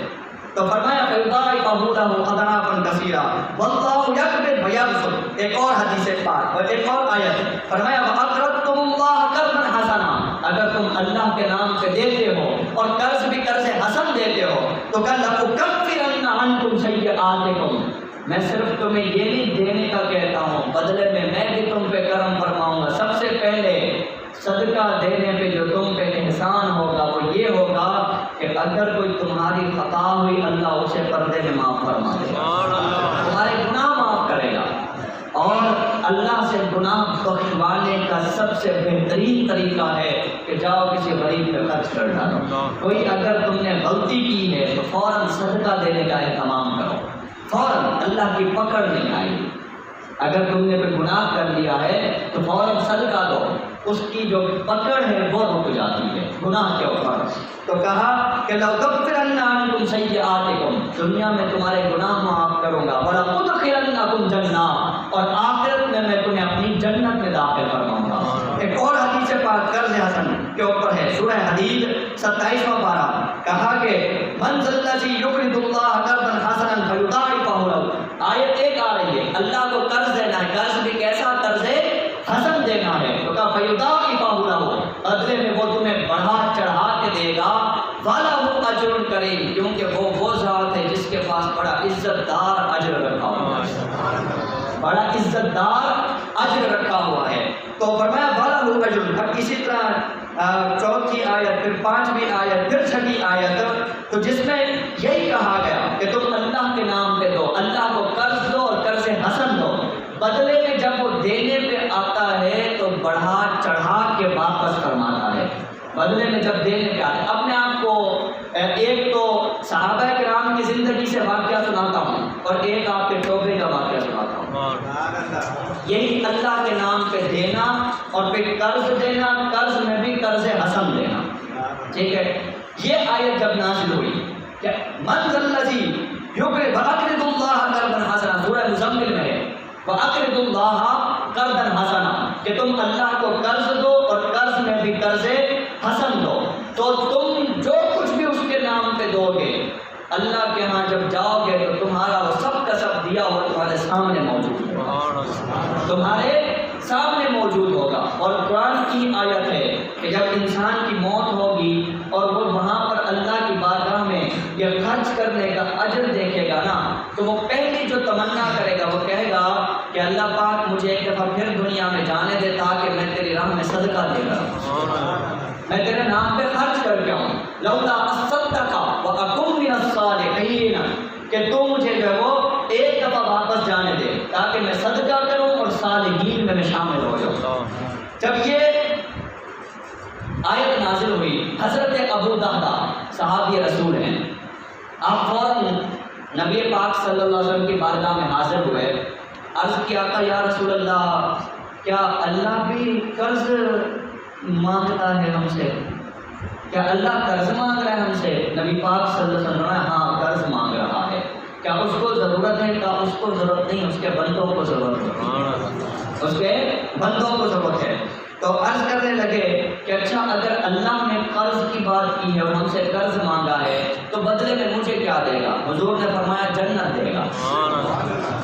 تو فرمایا فیضاعفہ لہ اضعافا کثیرا واللہ یقبض ویبسط۔ ایک اور حدیث پاک اور ایک اور آیت، فرمایا واقرضتم اللہ قرضا حسنا، اگر تم اللہ کے نام پہ دیتے ہو اور قرض بھی قرض حسن دیتے ہو تو کہ لأکفرن عنکم سیئاتکم، میں صرف تمہیں یہ نہیں دینے کا کہتا ہوں، بدلے میں بھی تم پہ کرم فرماؤں گا۔ سب سے پہلے صدقہ دینے پہ جو تم پہ احسان ہوگا وہ یہ ہوگا کہ اگر کوئی تمہاری خطا ہوئی اللہ اسے پردے میں معاف فرما دے گا، تمہارے گناہ معاف کرے گا، اور اللہ سے گناہ بخشوانے کا سب سے بہترین طریقہ ہے کہ جاؤ کسی غریب پہ خرچ کر ڈالو۔ کوئی اگر تم نے غلطی کی ہے تو فوراً صدقہ دینے کا اہتمام کرو، فوراً، اللہ کی پکڑ نہیں آئے گی۔ اگر تم نے کوئی گناہ کر لیا ہے تو فوراً صدقہ دو، اس کی جو پکڑ ہے وہ رک جاتی ہے گناہ کے اوپر۔ تو کہا کہ لأکفرن عنکم سیئاتکم، دنیا میں تمہارے گناہ معاف کروں گا، وَلَأُدْخِلَنَّکُمْ جَنَّاتٍ، اور آخرت میں تمہیں اپنی جنت میں داخل فرماؤں گا۔ ایک اور حدیث پاک قرض حسن کے اوپر ہے، سورہ حدید 27واں پارہ، کہا کہ من ذا الذی یقرض اللہ قرضا حسنا فیضاعفہ لہ، آیت ایک آ رہی ہے، اللہ کو قرض دینا ہے، قرض بھی کیسا؟ قرض حسن دینا ہے، تو کہا فیضاعفہ لہ، بدلے میں وہ تمہیں بڑھا چڑھا کے دے گا، وَلَهُ أَجْرٌ كَرِيمٌ، کیونکہ وہ ذات ہے جس کے پاس بڑا عزت دار اجر رکھا ہوا ہے، بڑا عزت دار اجر رکھا ہوا ہے۔ تو فرمایا وَلَهُ أَجْرٌ، اب اسی طرح چوتھی آیت، پھر 5ویں آیت، پھر 6ویں آیت، تو جس میں یہی کہا گیا کہ تم اللہ کے نام پہ دو، اللہ کو قرض دو اور قرض حسن دو، بدلے میں جب وہ دینے پہ آتا ہے تو بڑھا چڑھا کے واپس فرماتا ہے، بدلے میں جب دینے پہ آتا ہے۔ اپنے آپ کو ایک تو صحابہ کرام کی زندگی سے واقعہ سناتا ہوں اور ایک آپ کے توبے کا واقعہ سناتا ہوں۔ یہی اللہ کے نام پہ دینا اور پھر قرض دینا، قرض میں بھی قرض حسن دینا، ٹھیک ہے۔ یہ آیت جب نازل ہوئی کہ من ذا الذی یقرض وَأَقْرِضُوا اللَّهَ قَرْضًا حَسَنًا، سورہ مزمل میں ہے وَأَقْرِضُوا اللَّهَ قَرْضًا حَسَنًا، کہ تم اللہ کو قرض دو اور قرض میں بھی قرض حسن دو، تو تم جو کچھ بھی اس کے نام پہ دو گے اللہ کے ہاں جب جاؤ گے تو تمہارا وہ سب کا سب دیا ہوا تمہارے سامنے موجود ہوگا، تمہارے سامنے موجود ہوگا۔ اور قرآن کی آیت ہے کہ جب انسان کی موت ہوگی اور وہ وہاں پر اللہ کی بارگاہ میں یہ خرچ کرنے کا اجر دیکھے گا نا، تو وہ پہلی جو تمنا کرے گا وہ کہے گا کہ اللہ پاک مجھے ایک دفعہ پھر دنیا میں جانے دے تاکہ میں تیری راہ میں صدقہ دے گا، میں تیرے نام پہ خرچ کر کے آؤں، لولا اصدق واکن من الصالحین، کہ تو مجھے جو ہے وہ ایک دفعہ واپس جانے دے تاکہ میں صدقہ کروں اور صالحین میں شامل ہو جاؤں۔ جب یہ آیت نازل ہوئی، حضرت ابو دہدا صحابی رسول ہیں، آپ فوراً نبی پاک صلی اللہ علیہ وسلم کی بارگاہ میں حاضر ہوئے، عرض کیا کہ یا رسول اللہ کیا اللہ بھی قرض مانگتا ہے ہم سے، کیا اللہ قرض مانگ رہا ہے ہم سے؟ نبی پاک صلی اللہ علیہ وسلم نے ہاں قرض مانگ رہا ہے، کیا اس کو ضرورت ہے؟ کیا اس کو ضرورت نہیں، اس کے بندوں کو ضرورت ہے، اس کے بندوں کو ضرورت ہے۔ تو عرض کرنے لگے کہ اچھا اگر اللہ نے قرض کی بات کی ہے اور ہم سے قرض مانگا ہے تو بدلے میں مجھے کیا دے گا؟ حضور نے فرمایا جنت دے گا۔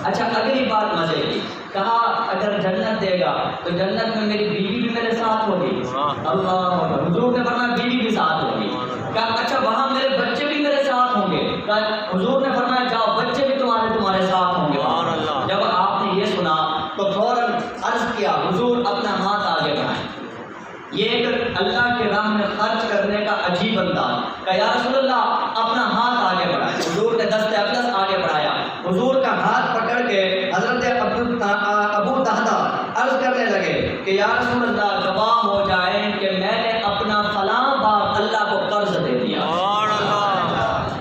اچھا اگلی بات مزے کی، کہا اگر جنت دے گا تو جنت میں میری بیوی بھی میرے ساتھ ہوگی، اللہ، حضور نے فرمایا بیوی بھی ساتھ ہوگی۔ کہا اچھا وہاں میرے بچے بھی میرے ساتھ ہوں گے، حضور نے فرمایا جاؤ بچے بھی تمہارے ساتھ ہوں گے۔ جب آپ نے یہ سنا تو فوراً عرض کیا حضور اپنا ہاتھ آگے بڑھائیں، یہ ایک اللہ کے راہ میں خرچ کرنے کا عجیب انداز، کہ یا رسول اللہ اپنا ہاتھ آگے بڑھائیں۔ حضور نے دست اقدس آگے بڑھایا، حضور کا ہاتھ پکڑ کے حضرت ابو دہدا عرض کرنے لگے کہ یا رسول اللہ گواہ ہو جائیں کہ میں نے اپنا فلاں باغ اللہ کو قرض دے دیا،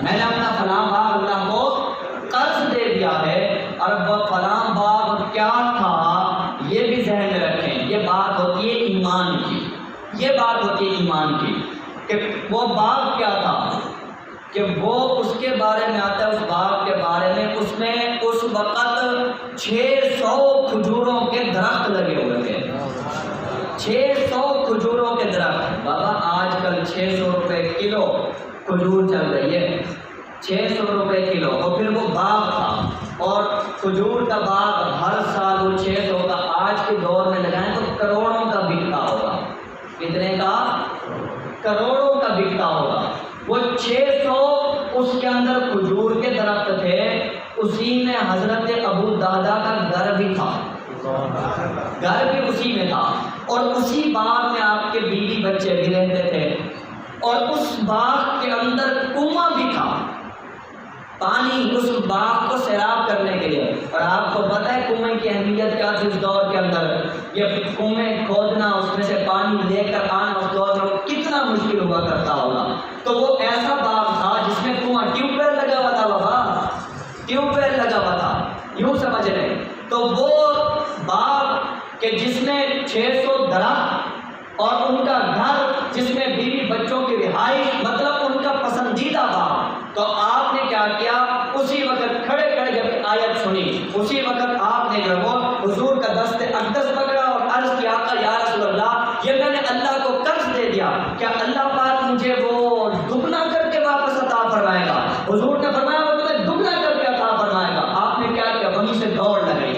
میں نے اپنا فلاں باغ اللہ کو قرض دے دیا ہے۔ اور وہ فلاں باغ کیا تھا یہ بھی ذہن میں رکھیں، یہ بات ہوتی ہے ایمان کی، یہ بات ہوتی ہے ایمان کی، کہ وہ باغ کیا تھا، کہ وہ اس کے بارے میں آتا ہے، اس باغ کے بارے میں اس میں اس وقت 600 کھجوروں کے درخت لگے ہوئے تھے، 600 کھجوروں کے درخت۔ بابا آج کل 600 روپے کلو کھجور چل رہی ہے، 600 روپے کلو، اور پھر وہ باغ تھا، اور کھجور کا باغ ہر سال وہ 600 کا آج کے دور میں لگائیں تو کروڑوں کا بکتا ہوگا، کتنے کا؟ کروڑوں کا بکتا ہوگا۔ وہ 600 اس کے اندر کھجور کے درخت تھے، اسی میں حضرت ابو دہدا کا گھر بھی تھا، گھر بھی اسی میں تھا، اور اسی باغ میں آپ کے بیوی بچے بھی رہتے تھے، اور اس باغ کے اندر کنواں بھی تھا، پانی اس باغ کو سیراب کرنے کے لیے۔ اور آپ کو پتہ ہے کنویں کی اہمیت کیا تھی اس دور کے اندر، یہ کنویں کھودنا، اس میں سے پانی لے کر آنا اس دور میں کتنا مشکل ہوا کرتا ہوگا۔ تو وہ ایسا باغ تھا جس میں کنواں، ٹیوب ویل لگا ہوا تھا، بابا ٹیوب ویل لگا ہوا تھا، یوں سمجھ رہے۔ تو وہ باغ کہ جس میں 600 درخت اور ان کا گھر جس میں بیوی بچوں کی رہائش، مطلب ان کا پسندیدہ باغ۔ تو آپ نے کیا کیا، اسی وقت کھڑے کھڑے جب آیت سنی اسی وقت آپ نے جو وہ حضور کا دست اقدس پکڑا اور عرض کیا کہ یا رسول اللہ یہ میں نے اللہ کو قرض دے دیا، کیا اللہ پاک مجھے وہ دگنا کر کے واپس عطا فرمائے گا؟ حضور نے فرمایا وہ تمہیں دگنا کر کے عطا فرمائے گا۔ آپ نے کیا کیا، وہیں سے دوڑ لگائی۔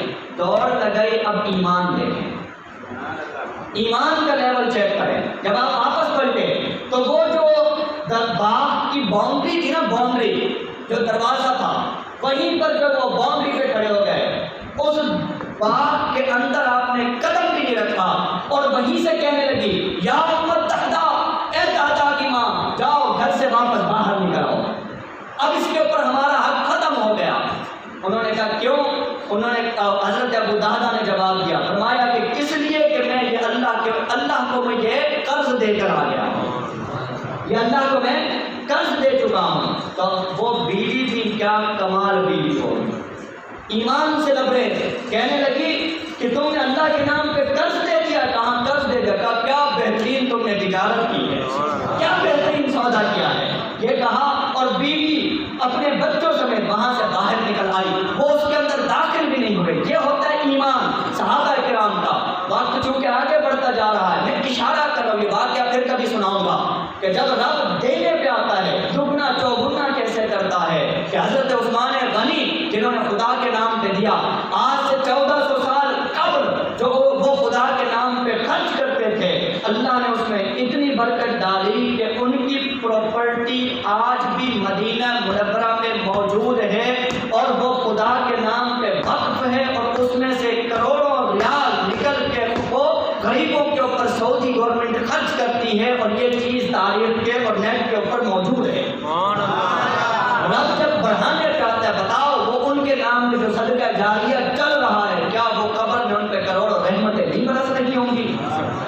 اب ایمان دیکھیں، ایمان کا لیول چیک کریں۔ جب آپ واپس پلٹے تو وہ جو باغ کی باؤنڈری تھی نا، باؤنڈری جو دروازہ تھا، وہیں پر جب وہ باؤنڈری پہ کھڑے ہو گئے، اس باغ کے اندر آپ نے قدم بھی نہیں رکھا اور وہیں سے کہنے لگی یا امت دہدا واپس باہر نکل آؤ، اب اس کے اوپر ہمارا حق ختم ہو گیا۔ انہوں نے کہا کیوں؟ انہوں نے حضرت ابو دہدہ نے جواب دیا، فرمایا کہ اس لیے کہ میں یہ اللہ کو میں یہ قرض دے کر آ گیا ہوں، یہ اللہ کو میں قرض دے چکا ہوں۔ تو وہ بیوی بھی کیا کمال بیوی ہو، ایمان سے لبرے، کہنے لگی کہ تم نے اللہ کے نام پہ قرض دے دیا۔ کہاں قرض دے دیا؟ کہا کیا بہترین تم نے تجارت کی ہے، کیا بہترین سودا کیا ہے، یہ کہا۔ اور بیوی اپنے بچوں سمیت وہاں سے باہر نکل آئی، وہ اس کے اندر داخل بھی نہیں ہوئے۔ یہ ہوتا ہے ایمان صحابہ کرام کا۔ وقت چونکہ آگے بڑھتا جا رہا ہے، میں اشارہ کر رہا ہوں، یہ واقعہ پھر کبھی سناؤں گا کہ جب رب دینے پہ آتا ہے دگنا چوگنا کیسے کرتا ہے، کہ حضرت عثمان غنی جنہوں نے خدا کے نام پہ دیا، آج سے 1400 سال قبل جو وہ خدا کے نام پہ خرچ کرتے تھے، اللہ نے اس میں اتنی برکت ڈالی کہ ان کی پراپرٹی آج بھی مدینہ منورہ میں موجود ہے، اور وہ خدا کے نام پہ وقف ہے، اور اس میں سے کروڑوں ریال نکل کے وہ غریبوں کے اوپر سعودی گورنمنٹ خرچ کرتی ہے، اور یہ چیز تاریخ کے اور نیٹ کے اوپر موجود ہے۔ رب جب بڑھانے پہ آتا ہے، بتاؤ وہ ان کے نام پہ جو صدقہ جاریہ چل رہا ہے، کیا وہ قبر میں ان پہ کروڑوں رحمتیں نہیں برس رہی ہوں گی؟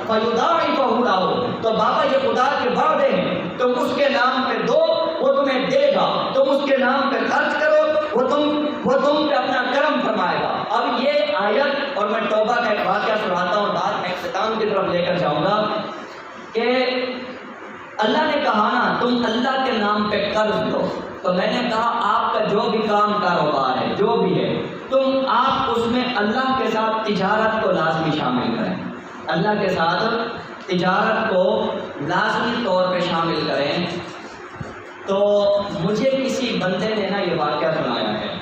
فَيُضَاعِفَهُ لَهُ، تو بابا یہ خدا کے وعدے ہیں، تم اس کے نام پہ دو وہ تمہیں دے گا، تم اس کے نام پہ خرچ کرو وہ تم پہ اپنا کرم فرمائے گا۔ اب یہ آیت، اور میں توبہ کا ایک واقعہ سناتا ہوں، بات میں اختتام کی طرف لے کر جاؤں گا، کہ اللہ نے کہا نا تم اللہ کے نام پہ قرض دو، تو میں نے کہا آپ کا جو بھی کام کاروبار ہے، جو بھی ہے، آپ اس میں اللہ کے ساتھ تجارت کو لازمی شامل کریں، اللہ کے ساتھ تجارت کو لازمی طور پہ شامل کریں۔ تو مجھے کسی بندے نے نا یہ واقعہ سنایا ہے،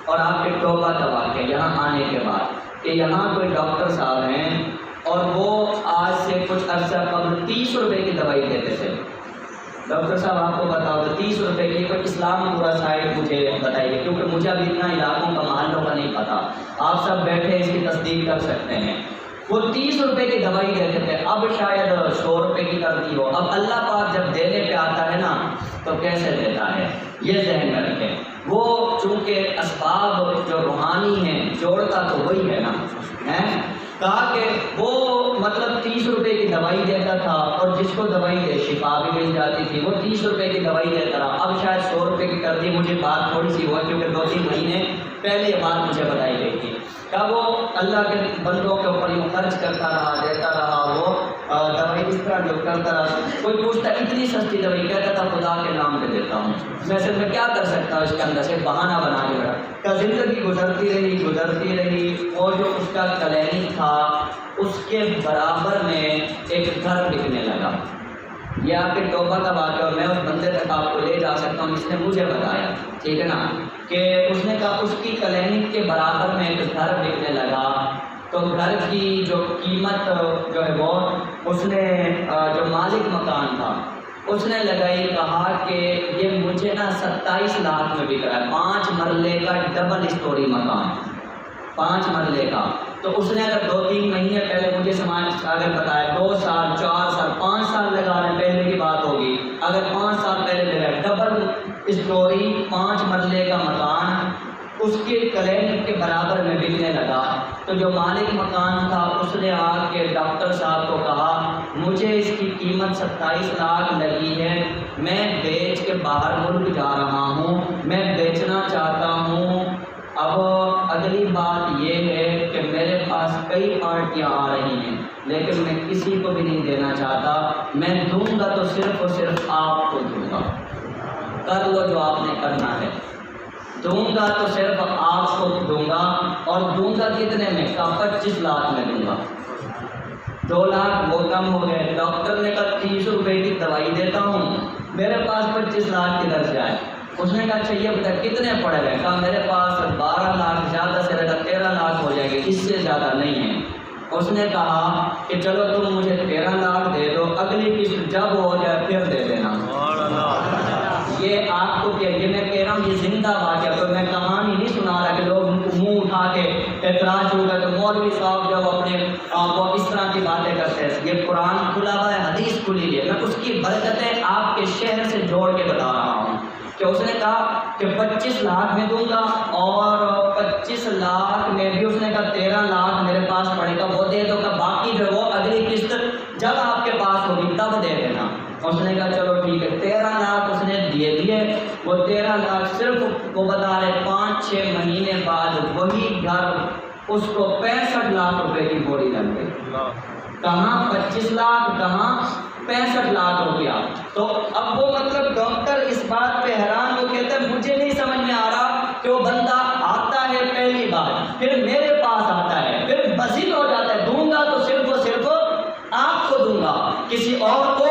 اور آپ کے توبہ کا واقعہ یہاں آنے کے بعد، کہ یہاں کوئی ڈاکٹر صاحب ہیں، اور وہ آج سے کچھ عرصہ قبل 30 روپے کی دوائی دیتے تھے۔ ڈاکٹر صاحب آپ کو بتاؤ تو 30 روپے کی کوئی اسلام پورا سائٹ مجھے بتائیے، کیونکہ مجھے ابھی اتنا علاقوں کا محلوں کا نہیں پتا، آپ سب بیٹھے اس کی تصدیق کر سکتے ہیں۔ وہ 30 روپے کی دوائی دیتے تھے، اب شاید 100 روپے کی کر دی ہو۔ اب اللہ پاک جب دینے پہ آتا ہے نا تو کیسے دیتا ہے، یہ ذہن میں رکھیں۔ وہ چونکہ اسباب جو روحانی ہیں جوڑتا تو وہی ہے نا، کہا کہ وہ مطلب 30 روپے کی دوائی دیتا تھا، اور جس کو دوائی دے شفا بھی مل جاتی تھی، وہ 30 روپے کی دوائی دیتا رہا۔ اب شاید 100 روپے کی کر دی، مجھے بات تھوڑی سی ہوا کیونکہ 2-3 مہینے پہلے یہ بات مجھے بتائی گئی تھی۔ کب وہ اللہ کے بندوں کے اوپر یوں خرچ کرتا رہا، دیتا رہا، وہ دوائی اس طرح جو کرتا رہا، کوئی پوچھتا اتنی سستی دوائی، کہتا تھا خدا کے نام پہ دیتا ہوں، میں کیا کر سکتا ہوں، اس کے اندر سے بہانہ بنا کے بیٹھا کہ زندگی گزرتی رہی، اور جو اس کا کلینک تھا اس کے برابر میں ایک گھر بکنے لگا۔ یہ آپ کے توبہ کا واقعہ، اور میں اس بندے تک آپ کو لے جا سکتا ہوں، اس نے مجھے بتایا، ٹھیک ہے نا، کہ اس نے کہا اس کی کلینک کے برابر میں ایک گھر بکنے لگا، تو گھر کی جو قیمت جو ہے وہ اس نے جو مالک مکان تھا اس نے لگائی، کہا کہ یہ مجھے نا 27 لاکھ میں بک رہا ہے، 5 مرلے کا ڈبل اسٹوری مکان، 5 مرلے کا۔ تو اس نے اگر 2-3 مہینے پہلے مجھے سماج اگر بتایا 2 سال 4 سال 5 سال لگا رہے پہلے کی بات ہوگی، اگر 5 سال پہلے لگا ڈبل اسٹوری 5 مرلے کا مکان اس کے کلینک کے برابر میں بکنے لگا، تو جو مالک مکان تھا اس نے آ کے ڈاکٹر صاحب کو کہا مجھے اس کی قیمت 27 لاکھ لگی ہے، میں بیچ کے باہر ملک جا رہا ہوں، میں بیچنا چاہتا ہوں۔ اب اگلی بات یہ ہے کہ میرے پاس کئی پارٹیاں آ رہی ہیں، لیکن میں کسی کو بھی نہیں دینا چاہتا، میں دوں گا تو صرف اور صرف آپ کو دوں گا، کر لو جو آپ نے کرنا ہے، دوں گا تو صرف آپ کو دوں گا، اور دوں گا کتنے میں؟ کہا 25 لاکھ میں دوں گا۔ 2 لاکھ وہ کم ہو گئے، ڈاکٹر نے کہا 30 روپے کی دوائی دیتا ہوں، میرے پاس 25 لاکھ کدھر سے آئے؟ اس نے کہا اچھا یہ بتا کتنے پڑے گئے؟ کہا میرے پاس 12 لاکھ، زیادہ سے زیادہ 13 لاکھ ہو جائے گی، اس سے زیادہ نہیں ہے۔ اس نے کہا کہ چلو تم مجھے 13 لاکھ دے دو، اگلی قسط جب ہو جائے پھر دے دینا۔ یہ آپ کو کیا، یہ میں کہہ رہا ہوں یہ زندہ واقعہ، تو میں کہانی نہیں سنا رہا کہ لوگ منہ اٹھا کے اعتراض ہو گئے تو مولوی صاحب جب اپنے وہ اس طرح کی باتیں کرتے ہیں، یہ قرآن کھلا ہوا ہے، حدیث کھلی ہے، میں اس کی برکتیں آپ کے شہر سے جوڑ کے بتا رہا ہوں کہ اس نے کہا کہ 25 لاکھ میں دوں گا، اور 25 لاکھ میں بھی اس نے کہا 13 لاکھ میرے پاس پڑے گا وہ دے دو گا، باقی جو وہ اگلی قسط جب آپ کے پاس ہوگی تب دے دینا۔ اس نے کہا چلو ٹھیک ہے، 13 لاکھ اس نے دیے۔ وہ 13 لاکھ صرف وہ بتا رہے 5-6 مہینے بعد وہی گھر اس کو 65 لاکھ روپے کی بوری لگ گئی۔ کہاں 25 لاکھ، کہاں 65 لاکھ روپیہ۔ تو اب وہ مطلب ڈاکٹر اس بات پہ حیران، وہ کہتے ہیں مجھے نہیں سمجھ میں آ رہا کہ وہ بندہ آتا ہے پہلی بار، پھر میرے پاس آتا ہے، پھر بزد ہو جاتا ہے، دوں گا تو صرف و صرف آپ کو دوں گا، کسی اور کو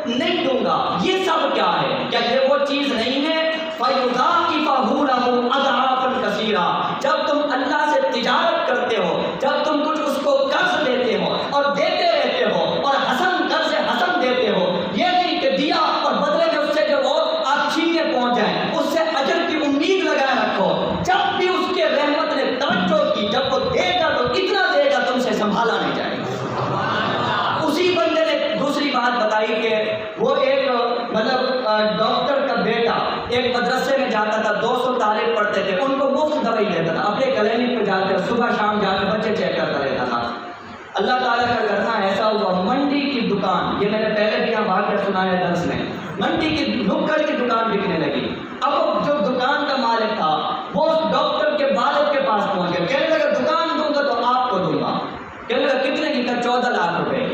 نہیں دوں گا۔ یہ سب کیا ہے؟ کیا یہ وہ چیز نہیں ہے؟ فَيُضَاعِفَهُ لَهُ أَضْعَافًا كَثِيرًا۔ جب تم اللہ سے تجارت کرتے ہو، جب تم کچھ اس کو قرض دیتے ہو اور دیتے رہتے ہو اور حسن قرض حسن دیتے ہو، یہ نہیں کہ دیا اور بدلے میں اس سے جو وہ آپ چھیننے پہنچ جائیں، اس سے اجر کی امید لگائے رکھو۔ جب بھی اس کے رحمت نے توجہ کی، جب وہ دے گا تو اتنا دے گا تم سے سنبھالا نہیں جائے گا۔ اسی بندے نے دوسری بات بتائی کہ وہ ایک مطلب ڈاکٹر کا بیٹا ایک مدرسے میں جاتا تھا، 200 طالب پڑھتے تھے، ان کو مفت دوائی دیتا تھا، اپنے کلینک پہ جاتے صبح شام جا کے بچے چیک کرتا رہتا تھا۔ اللہ تعالیٰ کا کرنا ایسا ہوا، منڈی کی دکان، یہ میں نے پہلے بھی یہاں واقعہ سنایا درس میں، منڈی کی نکڑ کی دکان بکنے لگی۔ اب جو دکان کا مالک تھا وہ اس ڈاکٹر کے والد کے پاس پہنچ گیا، کہنے لگا دکان دوں گا تو آپ کو دوں گا۔ کہنے لگا کتنے کی؟ 14 لاکھ روپے۔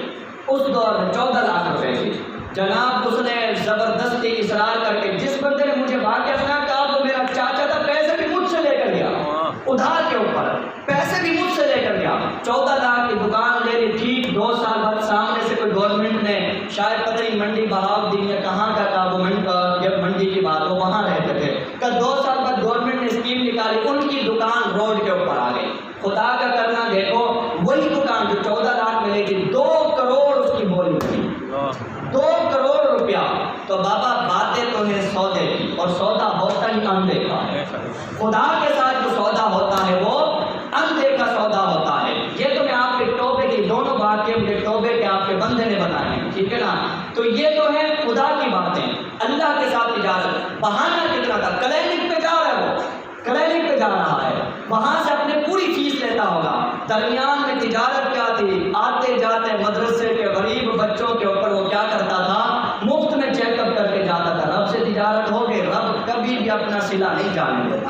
اس دور میں 14 لاکھ روپے کی جناب اس نے زبردستی اصرار کر کے، جس بندے نے مجھے واقعہ سنا کہا وہ میرا چاچا تھا، پیسے بھی مجھ سے لے کر گیا، ادھار کے اوپر پیسے بھی مجھ سے لے کر گیا، 14 لاکھ کی دکان لے لی۔ ٹھیک 2 سال بعد سامنے سے کوئی گورنمنٹ نے شاید پتہ نہیں منڈی بہاؤ دی یا کہاں کا تھا وہ منڈی کی بات، وہ وہاں رہتے تھے، کہ 2 سال بعد گورنمنٹ نے اسکیم نکالی، ان کی دکان روڈ کے اوپر آ گئی۔ خدا کا کرنا دیکھو، وہی دکان جو 14 لاکھ میں لے گی 2 کروڑ اس کی بولی تھی، 2 کروڑ روپیہ۔ تو بابا باتیں تو ہیں سودے کی، اور سودا ہوتا ہی اندیکھا ہے۔ خدا کے ساتھ جو سودا ہوتا ہے وہ اندیکھا سودا ہوتا ہے۔ یہ تو میں آپ کے توبے کی دونوں باتیں مجھے توبے کے آپ کے بندے نے بتائے ہیں، ٹھیک ہے نا؟ تو یہ تو ہے خدا کی باتیں، اللہ کے ساتھ تجارت۔ بہانہ کتنا تھا؟ کلینک پہ جا رہا ہے، وہ کلینک پہ جا رہا ہے، وہاں سے اپنے پوری فیس لیتا ہوگا۔ درمیان میں تجارت کیا تھی؟ آتے جاتے مدرسے کے غریب بچوں کے اوپر وہ کیا کرتا تھا؟ مفت میں چیک اپ کر کے جاتا تھا۔ رب سے تجارت ہو گئی، رب کبھی بھی اپنا صلہ نہیں جانے دیتا۔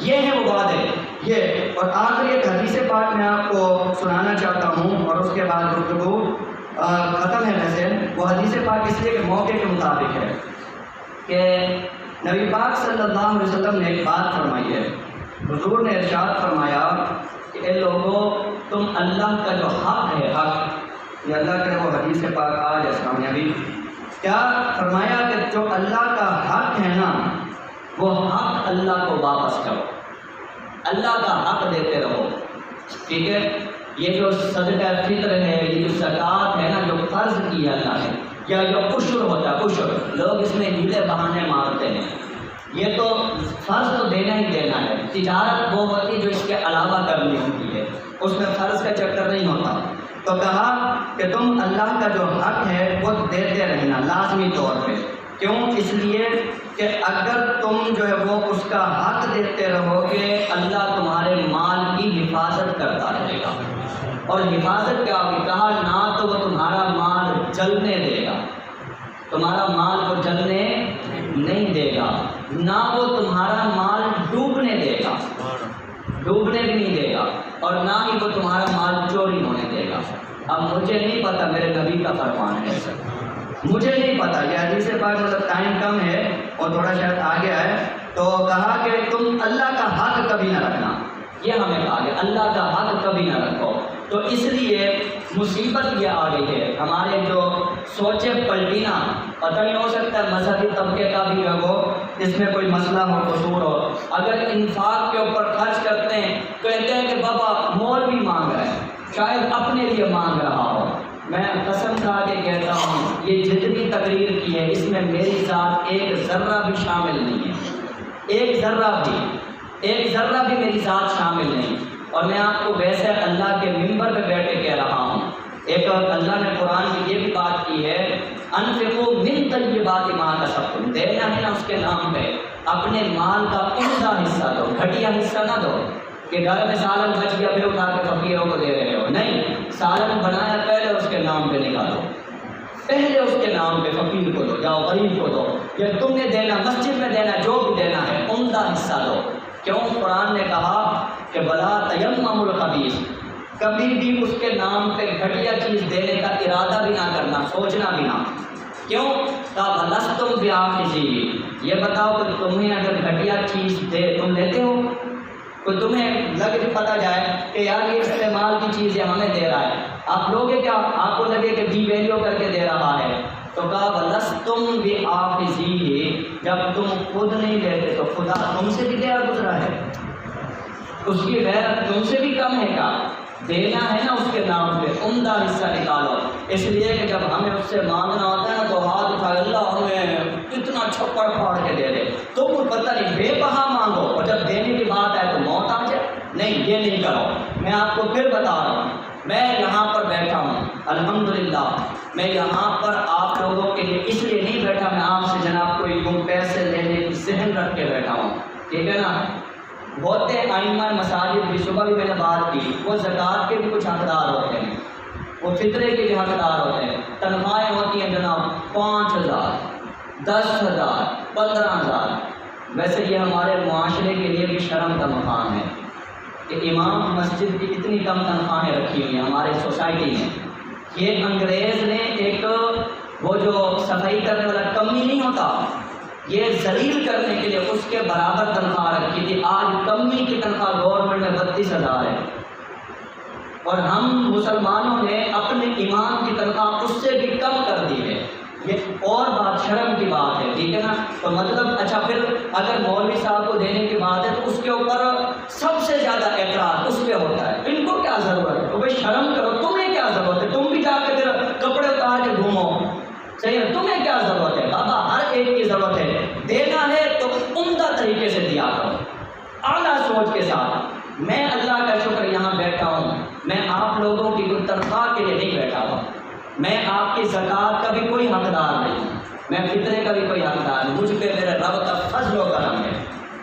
یہ ہے وہ وعدے۔ یہ اور آخر ایک حدیث پاک میں آپ کو سنانا چاہتا ہوں اور اس کے بعد گفتگو ختم ہے۔ ویسے وہ حدیث پاک اس لیے کہ موقع کے مطابق ہے کہ نبی پاک صلی اللہ علیہ وسلم نے ایک بات فرمائی ہے۔ حضور نے ارشاد فرمایا کہ اے لوگوں، تم اللہ کا جو حق ہے، حق، یہ اللہ کے وہ حدیث پاک آج اسلامیہ بھی کیا فرمایا کہ جو اللہ کا حق ہے نا، وہ حق اللہ کو واپس کرو، اللہ کا حق دیتے رہو، ٹھیک ہے؟ یہ جو صدقہ فطر ہے، یہ جو زکوٰۃ ہے نا، جو فرض کی ہے اللہ نے، یا جو عشر ہوتا ہے، عشر لوگ اس میں ہیلے بہانے مارتے ہیں، یہ تو فرض تو دینا ہی دینا ہے۔ تجارت وہ ہوتی ہے جو اس کے علاوہ کرنی ہوتی ہے، اس میں فرض کا چکر نہیں ہوتا۔ تو کہا کہ تم اللہ کا جو حق ہے وہ دیتے رہنا لازمی طور پہ۔ کیوں؟ اس لیے کہ اگر تم جو ہے وہ اس کا حق دیتے رہو گے، اللہ تمہارے مال کی حفاظت کرتا رہے گا۔ اور حفاظت کیا ہوگی؟ کہا نہ تو وہ تمہارا مال جلنے دے گا، تمہارا مال کو جلنے نہیں دے گا، نہ وہ تمہارا مال ڈوبنے دے گا، ڈوبنے بھی نہیں دے گا، اور نہ ہی وہ تمہارا مال چوری ہونے دے گا۔ اب مجھے نہیں پتہ، میرے نبی کا فرمان ہے، مجھے نہیں پتہ، یہ حدیث پاک مطلب ٹائم کم ہے اور تھوڑا شاید آگے ہے، تو کہا کہ تم اللہ کا حق کبھی نہ رکھنا، یہ ہمیں کہا کہ اللہ کا حق کبھی نہ رکھو۔ تو اس لیے مصیبت یہ آ گئی ہے، ہمارے جو سوچے پلٹی نا، پتہ نہیں ہو سکتا ہے مذہبی طبقے کا بھی وہ اس میں کوئی مسئلہ ہو، قصور ہو، اگر انفاق کے اوپر خرچ کرتے ہیں کہتے ہیں کہ بابا مولوی مانگ رہا ہے، شاید اپنے لیے مانگ رہا ہو۔ میں قسم کھا کے کہتا ہوں، یہ جتنی تقریر کی ہے اس میں میری ذات ایک ذرہ بھی شامل نہیں ہے، ایک ذرہ بھی میری ذات شامل نہیں۔ اور میں آپ کو ویسے اللہ کے ممبر پہ بیٹھ کے کہہ رہا ہوں. ایک اللہ نے قرآن میں یہ بھی بات کی ہے انفقوا من طیبات ما کسبتم، دینا ہے نا اس کے نام پہ اپنے مال کا عمدہ حصہ دو، گھٹیا حصہ نہ دو کہ گھر میں سالن بچ گیا پھر اٹھا کے فقیروں کو دے رہے ہو. نہیں، سالن بنایا پہلے اس کے نام پہ نکالو، پہلے اس کے نام پہ فقیر کو دو، جاؤ غریب کو دو، یا تم نے دینا مسجد میں دینا، جو بھی دینا ہے عمدہ حصہ دو. کیوں؟ قرآن نے کہا کہ ولا تیمموا الخبیث، کبھی بھی اس کے نام پہ گھٹیا چیز دینے کا ارادہ بھی نہ کرنا، سوچنا بھی نہ. کیوں؟ کہا لستم بآخذیہ، یہ بتاؤ کہ تمہیں اگر گھٹیا چیز دے تم لیتے ہو؟ کوئی تمہیں لگ پتہ جائے کہ یار یہ استعمال کی چیز ہے ہمیں دے رہا ہے، آپ لوگ کیا؟ آپ کو لگے کہ ڈی ویلیو کر کے دے رہا ہے. تو کہا وَلَسْتُمْ بِآخِذِيهِ، جب تم خود نہیں لیتے تو خدا تم سے بھی گیا گزرا ہے، اس کی غیرت تم سے بھی کم ہے کیا؟ دینا ہے نا اس کے نام پہ عمدہ حصہ نکالو. اس لیے کہ جب ہمیں اس سے مانگنا ہوتا ہے نا تو ہاتھ اٹھا اللہ ہمیں اتنا چھپڑ پھاڑ کے دے دے، تو پتہ نہیں بے بہا مانگو، اور جب دینے کی بات ہے تو موت آ جائے. نہیں، یہ نہیں کرو. میں آپ کو پھر بتا رہا ہوں، میں یہاں پر بیٹھا ہوں الحمدللہ، میں یہاں پر آپ لوگوں کے لیے اس لیے نہیں بیٹھا میں آپ سے جناب کوئی پیسے لینے کی ذہن رکھ کے بیٹھا ہوں، ٹھیک ہے نا. ہوتے ائمہ مساجد بھی، صبح بھی میں نے بات کی، وہ زکوٰۃ کے بھی کچھ حقدار ہوتے ہیں، وہ فطرے کے بھی حقدار ہوتے ہیں. تنخواہیں ہوتی ہیں جناب 5,000 10,000 15,000. ویسے یہ ہمارے معاشرے کے لیے بھی شرم کا مقام ہے کہ امام مسجد کی اتنی کم تنخواہیں رکھی ہوئی ہیں ہمارے سوسائٹی میں. یہ انگریز نے ایک وہ جو صفائی کرنے والا کمی نہیں ہوتا، یہ ذلیل کرنے کے لیے اس کے برابر تنخواہ رکھی تھی. آج کمی کی تنخواہ گورنمنٹ میں 32,000 ہے، اور ہم مسلمانوں نے اپنے امام کی تنخواہ اس سے بھی کم کر دی ہے. یہ اور بات شرم کی بات ہے، ٹھیک ہے نا. تو مطلب اچھا پھر اگر مولوی صاحب کو دینے کی بات ہے تو اس کے اوپر سب سے زیادہ اعتراض اس پہ ہوتا ہے. ان کو کیا ضرورت ہے؟ تو بھائی شرم کرو، تمہیں کیا ضرورت ہے؟ تم بھی جا کے پھر کپڑے اتار کے گھومو، صحیح ہے؟ تمہیں کیا ضرورت ہے؟ بابا ہر ایک کی ضرورت ہے. دینا ہے تو عمدہ طریقے سے دیا کرو، اعلیٰ سوچ کے ساتھ. میں اللہ کا شکر یہاں بیٹھا ہوں، میں آپ لوگوں کی کوئی تنخواہ کے لیے نہیں بیٹھا ہوں، میں آپ کی زکوٰۃ کا بھی کوئی حقدار نہیں ہوں، میں فطرے کا بھی کوئی حقدار نہیں. مجھ پہ میرے رب کا فضل و کرم ہے،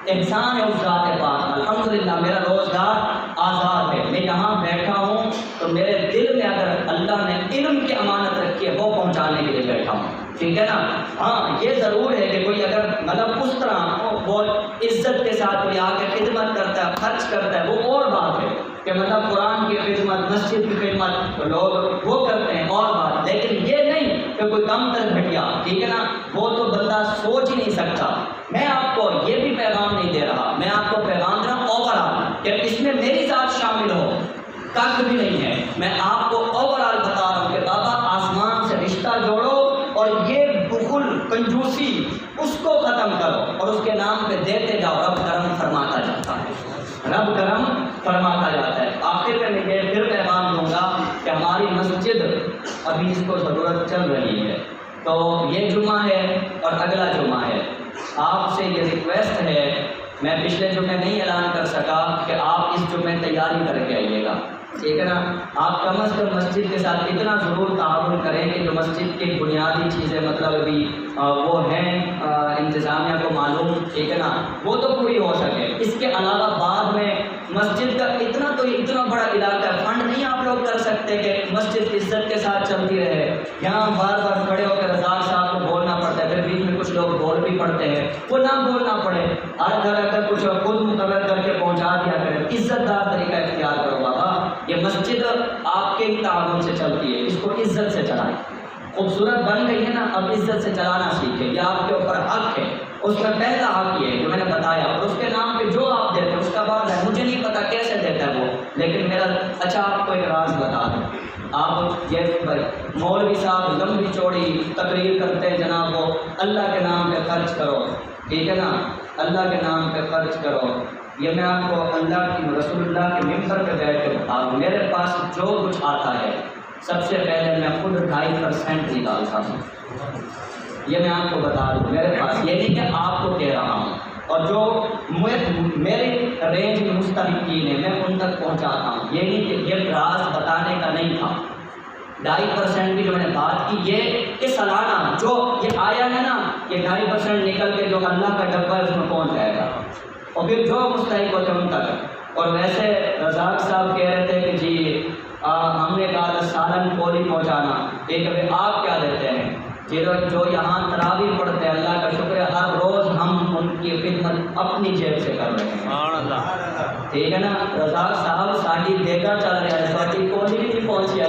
احسان ہے اس ذات پاک. الحمدللہ میرا روزگار آزاد ہے، میں یہاں بیٹھا ہوں تو میرے دل میں اگر اللہ نے علم کی امانت رکھی ہے وہ پہنچانے کے لیے بیٹھا ہوں، ٹھیک ہے نا. ہاں یہ ضرور ہے کہ کوئی اگر مطلب اس طرح وہ عزت کے ساتھ کوئی آ کے خدمت کرتا ہے، خرچ کرتا ہے، وہ اور بات ہے کہ مطلب قرآن کی خدمت، مسجد کی خدمت لوگ وہ کرتے ہیں، اور بات. لیکن یہ نہیں کہ کوئی کم تر گھٹیا، ٹھیک ہے نا، وہ تو بندہ سوچ ہی نہیں سکتا. میں آپ کو یہ بھی پیغام نہیں دے رہا، میں آپ کو پیغام دے رہا ہوں اوور آل کہ اس میں میری ذات شامل ہو، کچھ بھی نہیں ہے. میں آپ کو اوور آل بتا رہا ہوں کہ بابا آسمان سے رشتہ جوڑو اور یہ بخل کنجوسی اس کو ختم کرو اور اس کے نام پہ دیتے جاؤ. رب کرم فرماتا جاتا ہے، رب کرم فرماتا جاتا ہے. آخر میں میں پھر پیغام دوں گا کہ ہماری مسجد ابھی اس کو ضرورت چل رہی ہے. تو یہ جمعہ ہے اور اگلا جمعہ ہے، آپ سے یہ ریکویسٹ ہے، میں پچھلے جمعے نہیں اعلان کر سکا کہ آپ اس جمعے تیاری کر کے آئیے گا، ٹھیک ہے نا. آپ کم از کم مسجد کے ساتھ اتنا ضرور تعاون کریں کہ جو مسجد کی بنیادی چیزیں مطلب ابھی وہ ہیں انتظامیہ کو معلوم، ٹھیک ہے نا، وہ تو پوری ہو سکے. اس کے علاوہ بعد میں مسجد کا اتنا بڑا علاقہ فنڈ نہیں آپ لوگ کر سکتے کہ مسجد عزت کے ساتھ چلتی رہے. یہاں بار بار کھڑے ہو کے رزاق صاحب کو بولنا پڑتا ہے، پھر بیچ میں کچھ لوگ بول بھی پڑتے ہیں، وہ نہ بولنا پڑے. ہر گھر اگر کچھ خود مقرر کر کے پہنچا دیا کرے، عزت دار طریقہ اختیار کرو. بابا یہ مسجد آپ کے تعاون سے چلتی ہے، اس کو عزت سے چلائیں. خوبصورت بن گئی ہے نا، اب عزت سے چلانا سیکھیں، یہ آپ کے اوپر حق ہے. اس میں پہلا حق یہ ہے جو میں نے بتایا، اور اس کے نام پہ جو آپ دیتے ہیں اس کا بعد ہے، مجھے نہیں پتا کیسے دیتا ہے وہ، لیکن میرا اچھا آپ کو ایک راز بتا دوں. آپ یہ مولوی صاحب لمبی چوڑی تقریر کرتے ہیں جناب، وہ اللہ کے نام پہ خرچ کرو، ٹھیک ہے نا، اللہ کے نام پہ خرچ کرو. یہ میں آپ کو اللہ کی رسول اللہ کے ممبر پہ بیٹھ کے بتا دوں. میرے پاس جو کچھ آتا ہے سب سے پہلے میں خود 2.5% نکالتا ہوں. یہ میں آپ کو بتا دوں، میرے پاس یہ نہیں کہ آپ کو کہہ رہا ہوں. اور جو میری رینج میں مستحقین ہیں، میں ان تک پہنچاتا ہوں۔ یہ نہیں کہ یہ راز بتانے کا نہیں تھا۔ 2.5% کی جو میں نے بات کی، یہ کہ سالانہ جو یہ آیا ہے نا، یہ 2.5% نکل کے جو اللہ کا ڈبہ ہے اس میں پہنچ جائے گا، اور پھر جو مستحق ہوتے ہیں ان تک۔ اور ویسے رزاق صاحب کہہ رہے تھے کہ جی ہم نے کہا تھا سالن پولی پہنچانا، ایک آپ کیا دیتے ہیں؟ جو یہاں تراویح پڑھتے ہیں، اللہ کا شکر ہے ہر روز ہم ان کی خدمت اپنی جیب سے کر رہے ہیں، ٹھیک ہے نا؟ رزاق صاحب ساڑی بیگا چل رہا ہے، ساڑی کولی بھی نہیں پہنچی ہے،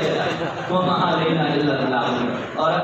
وہ وہاں لینا اللہ اور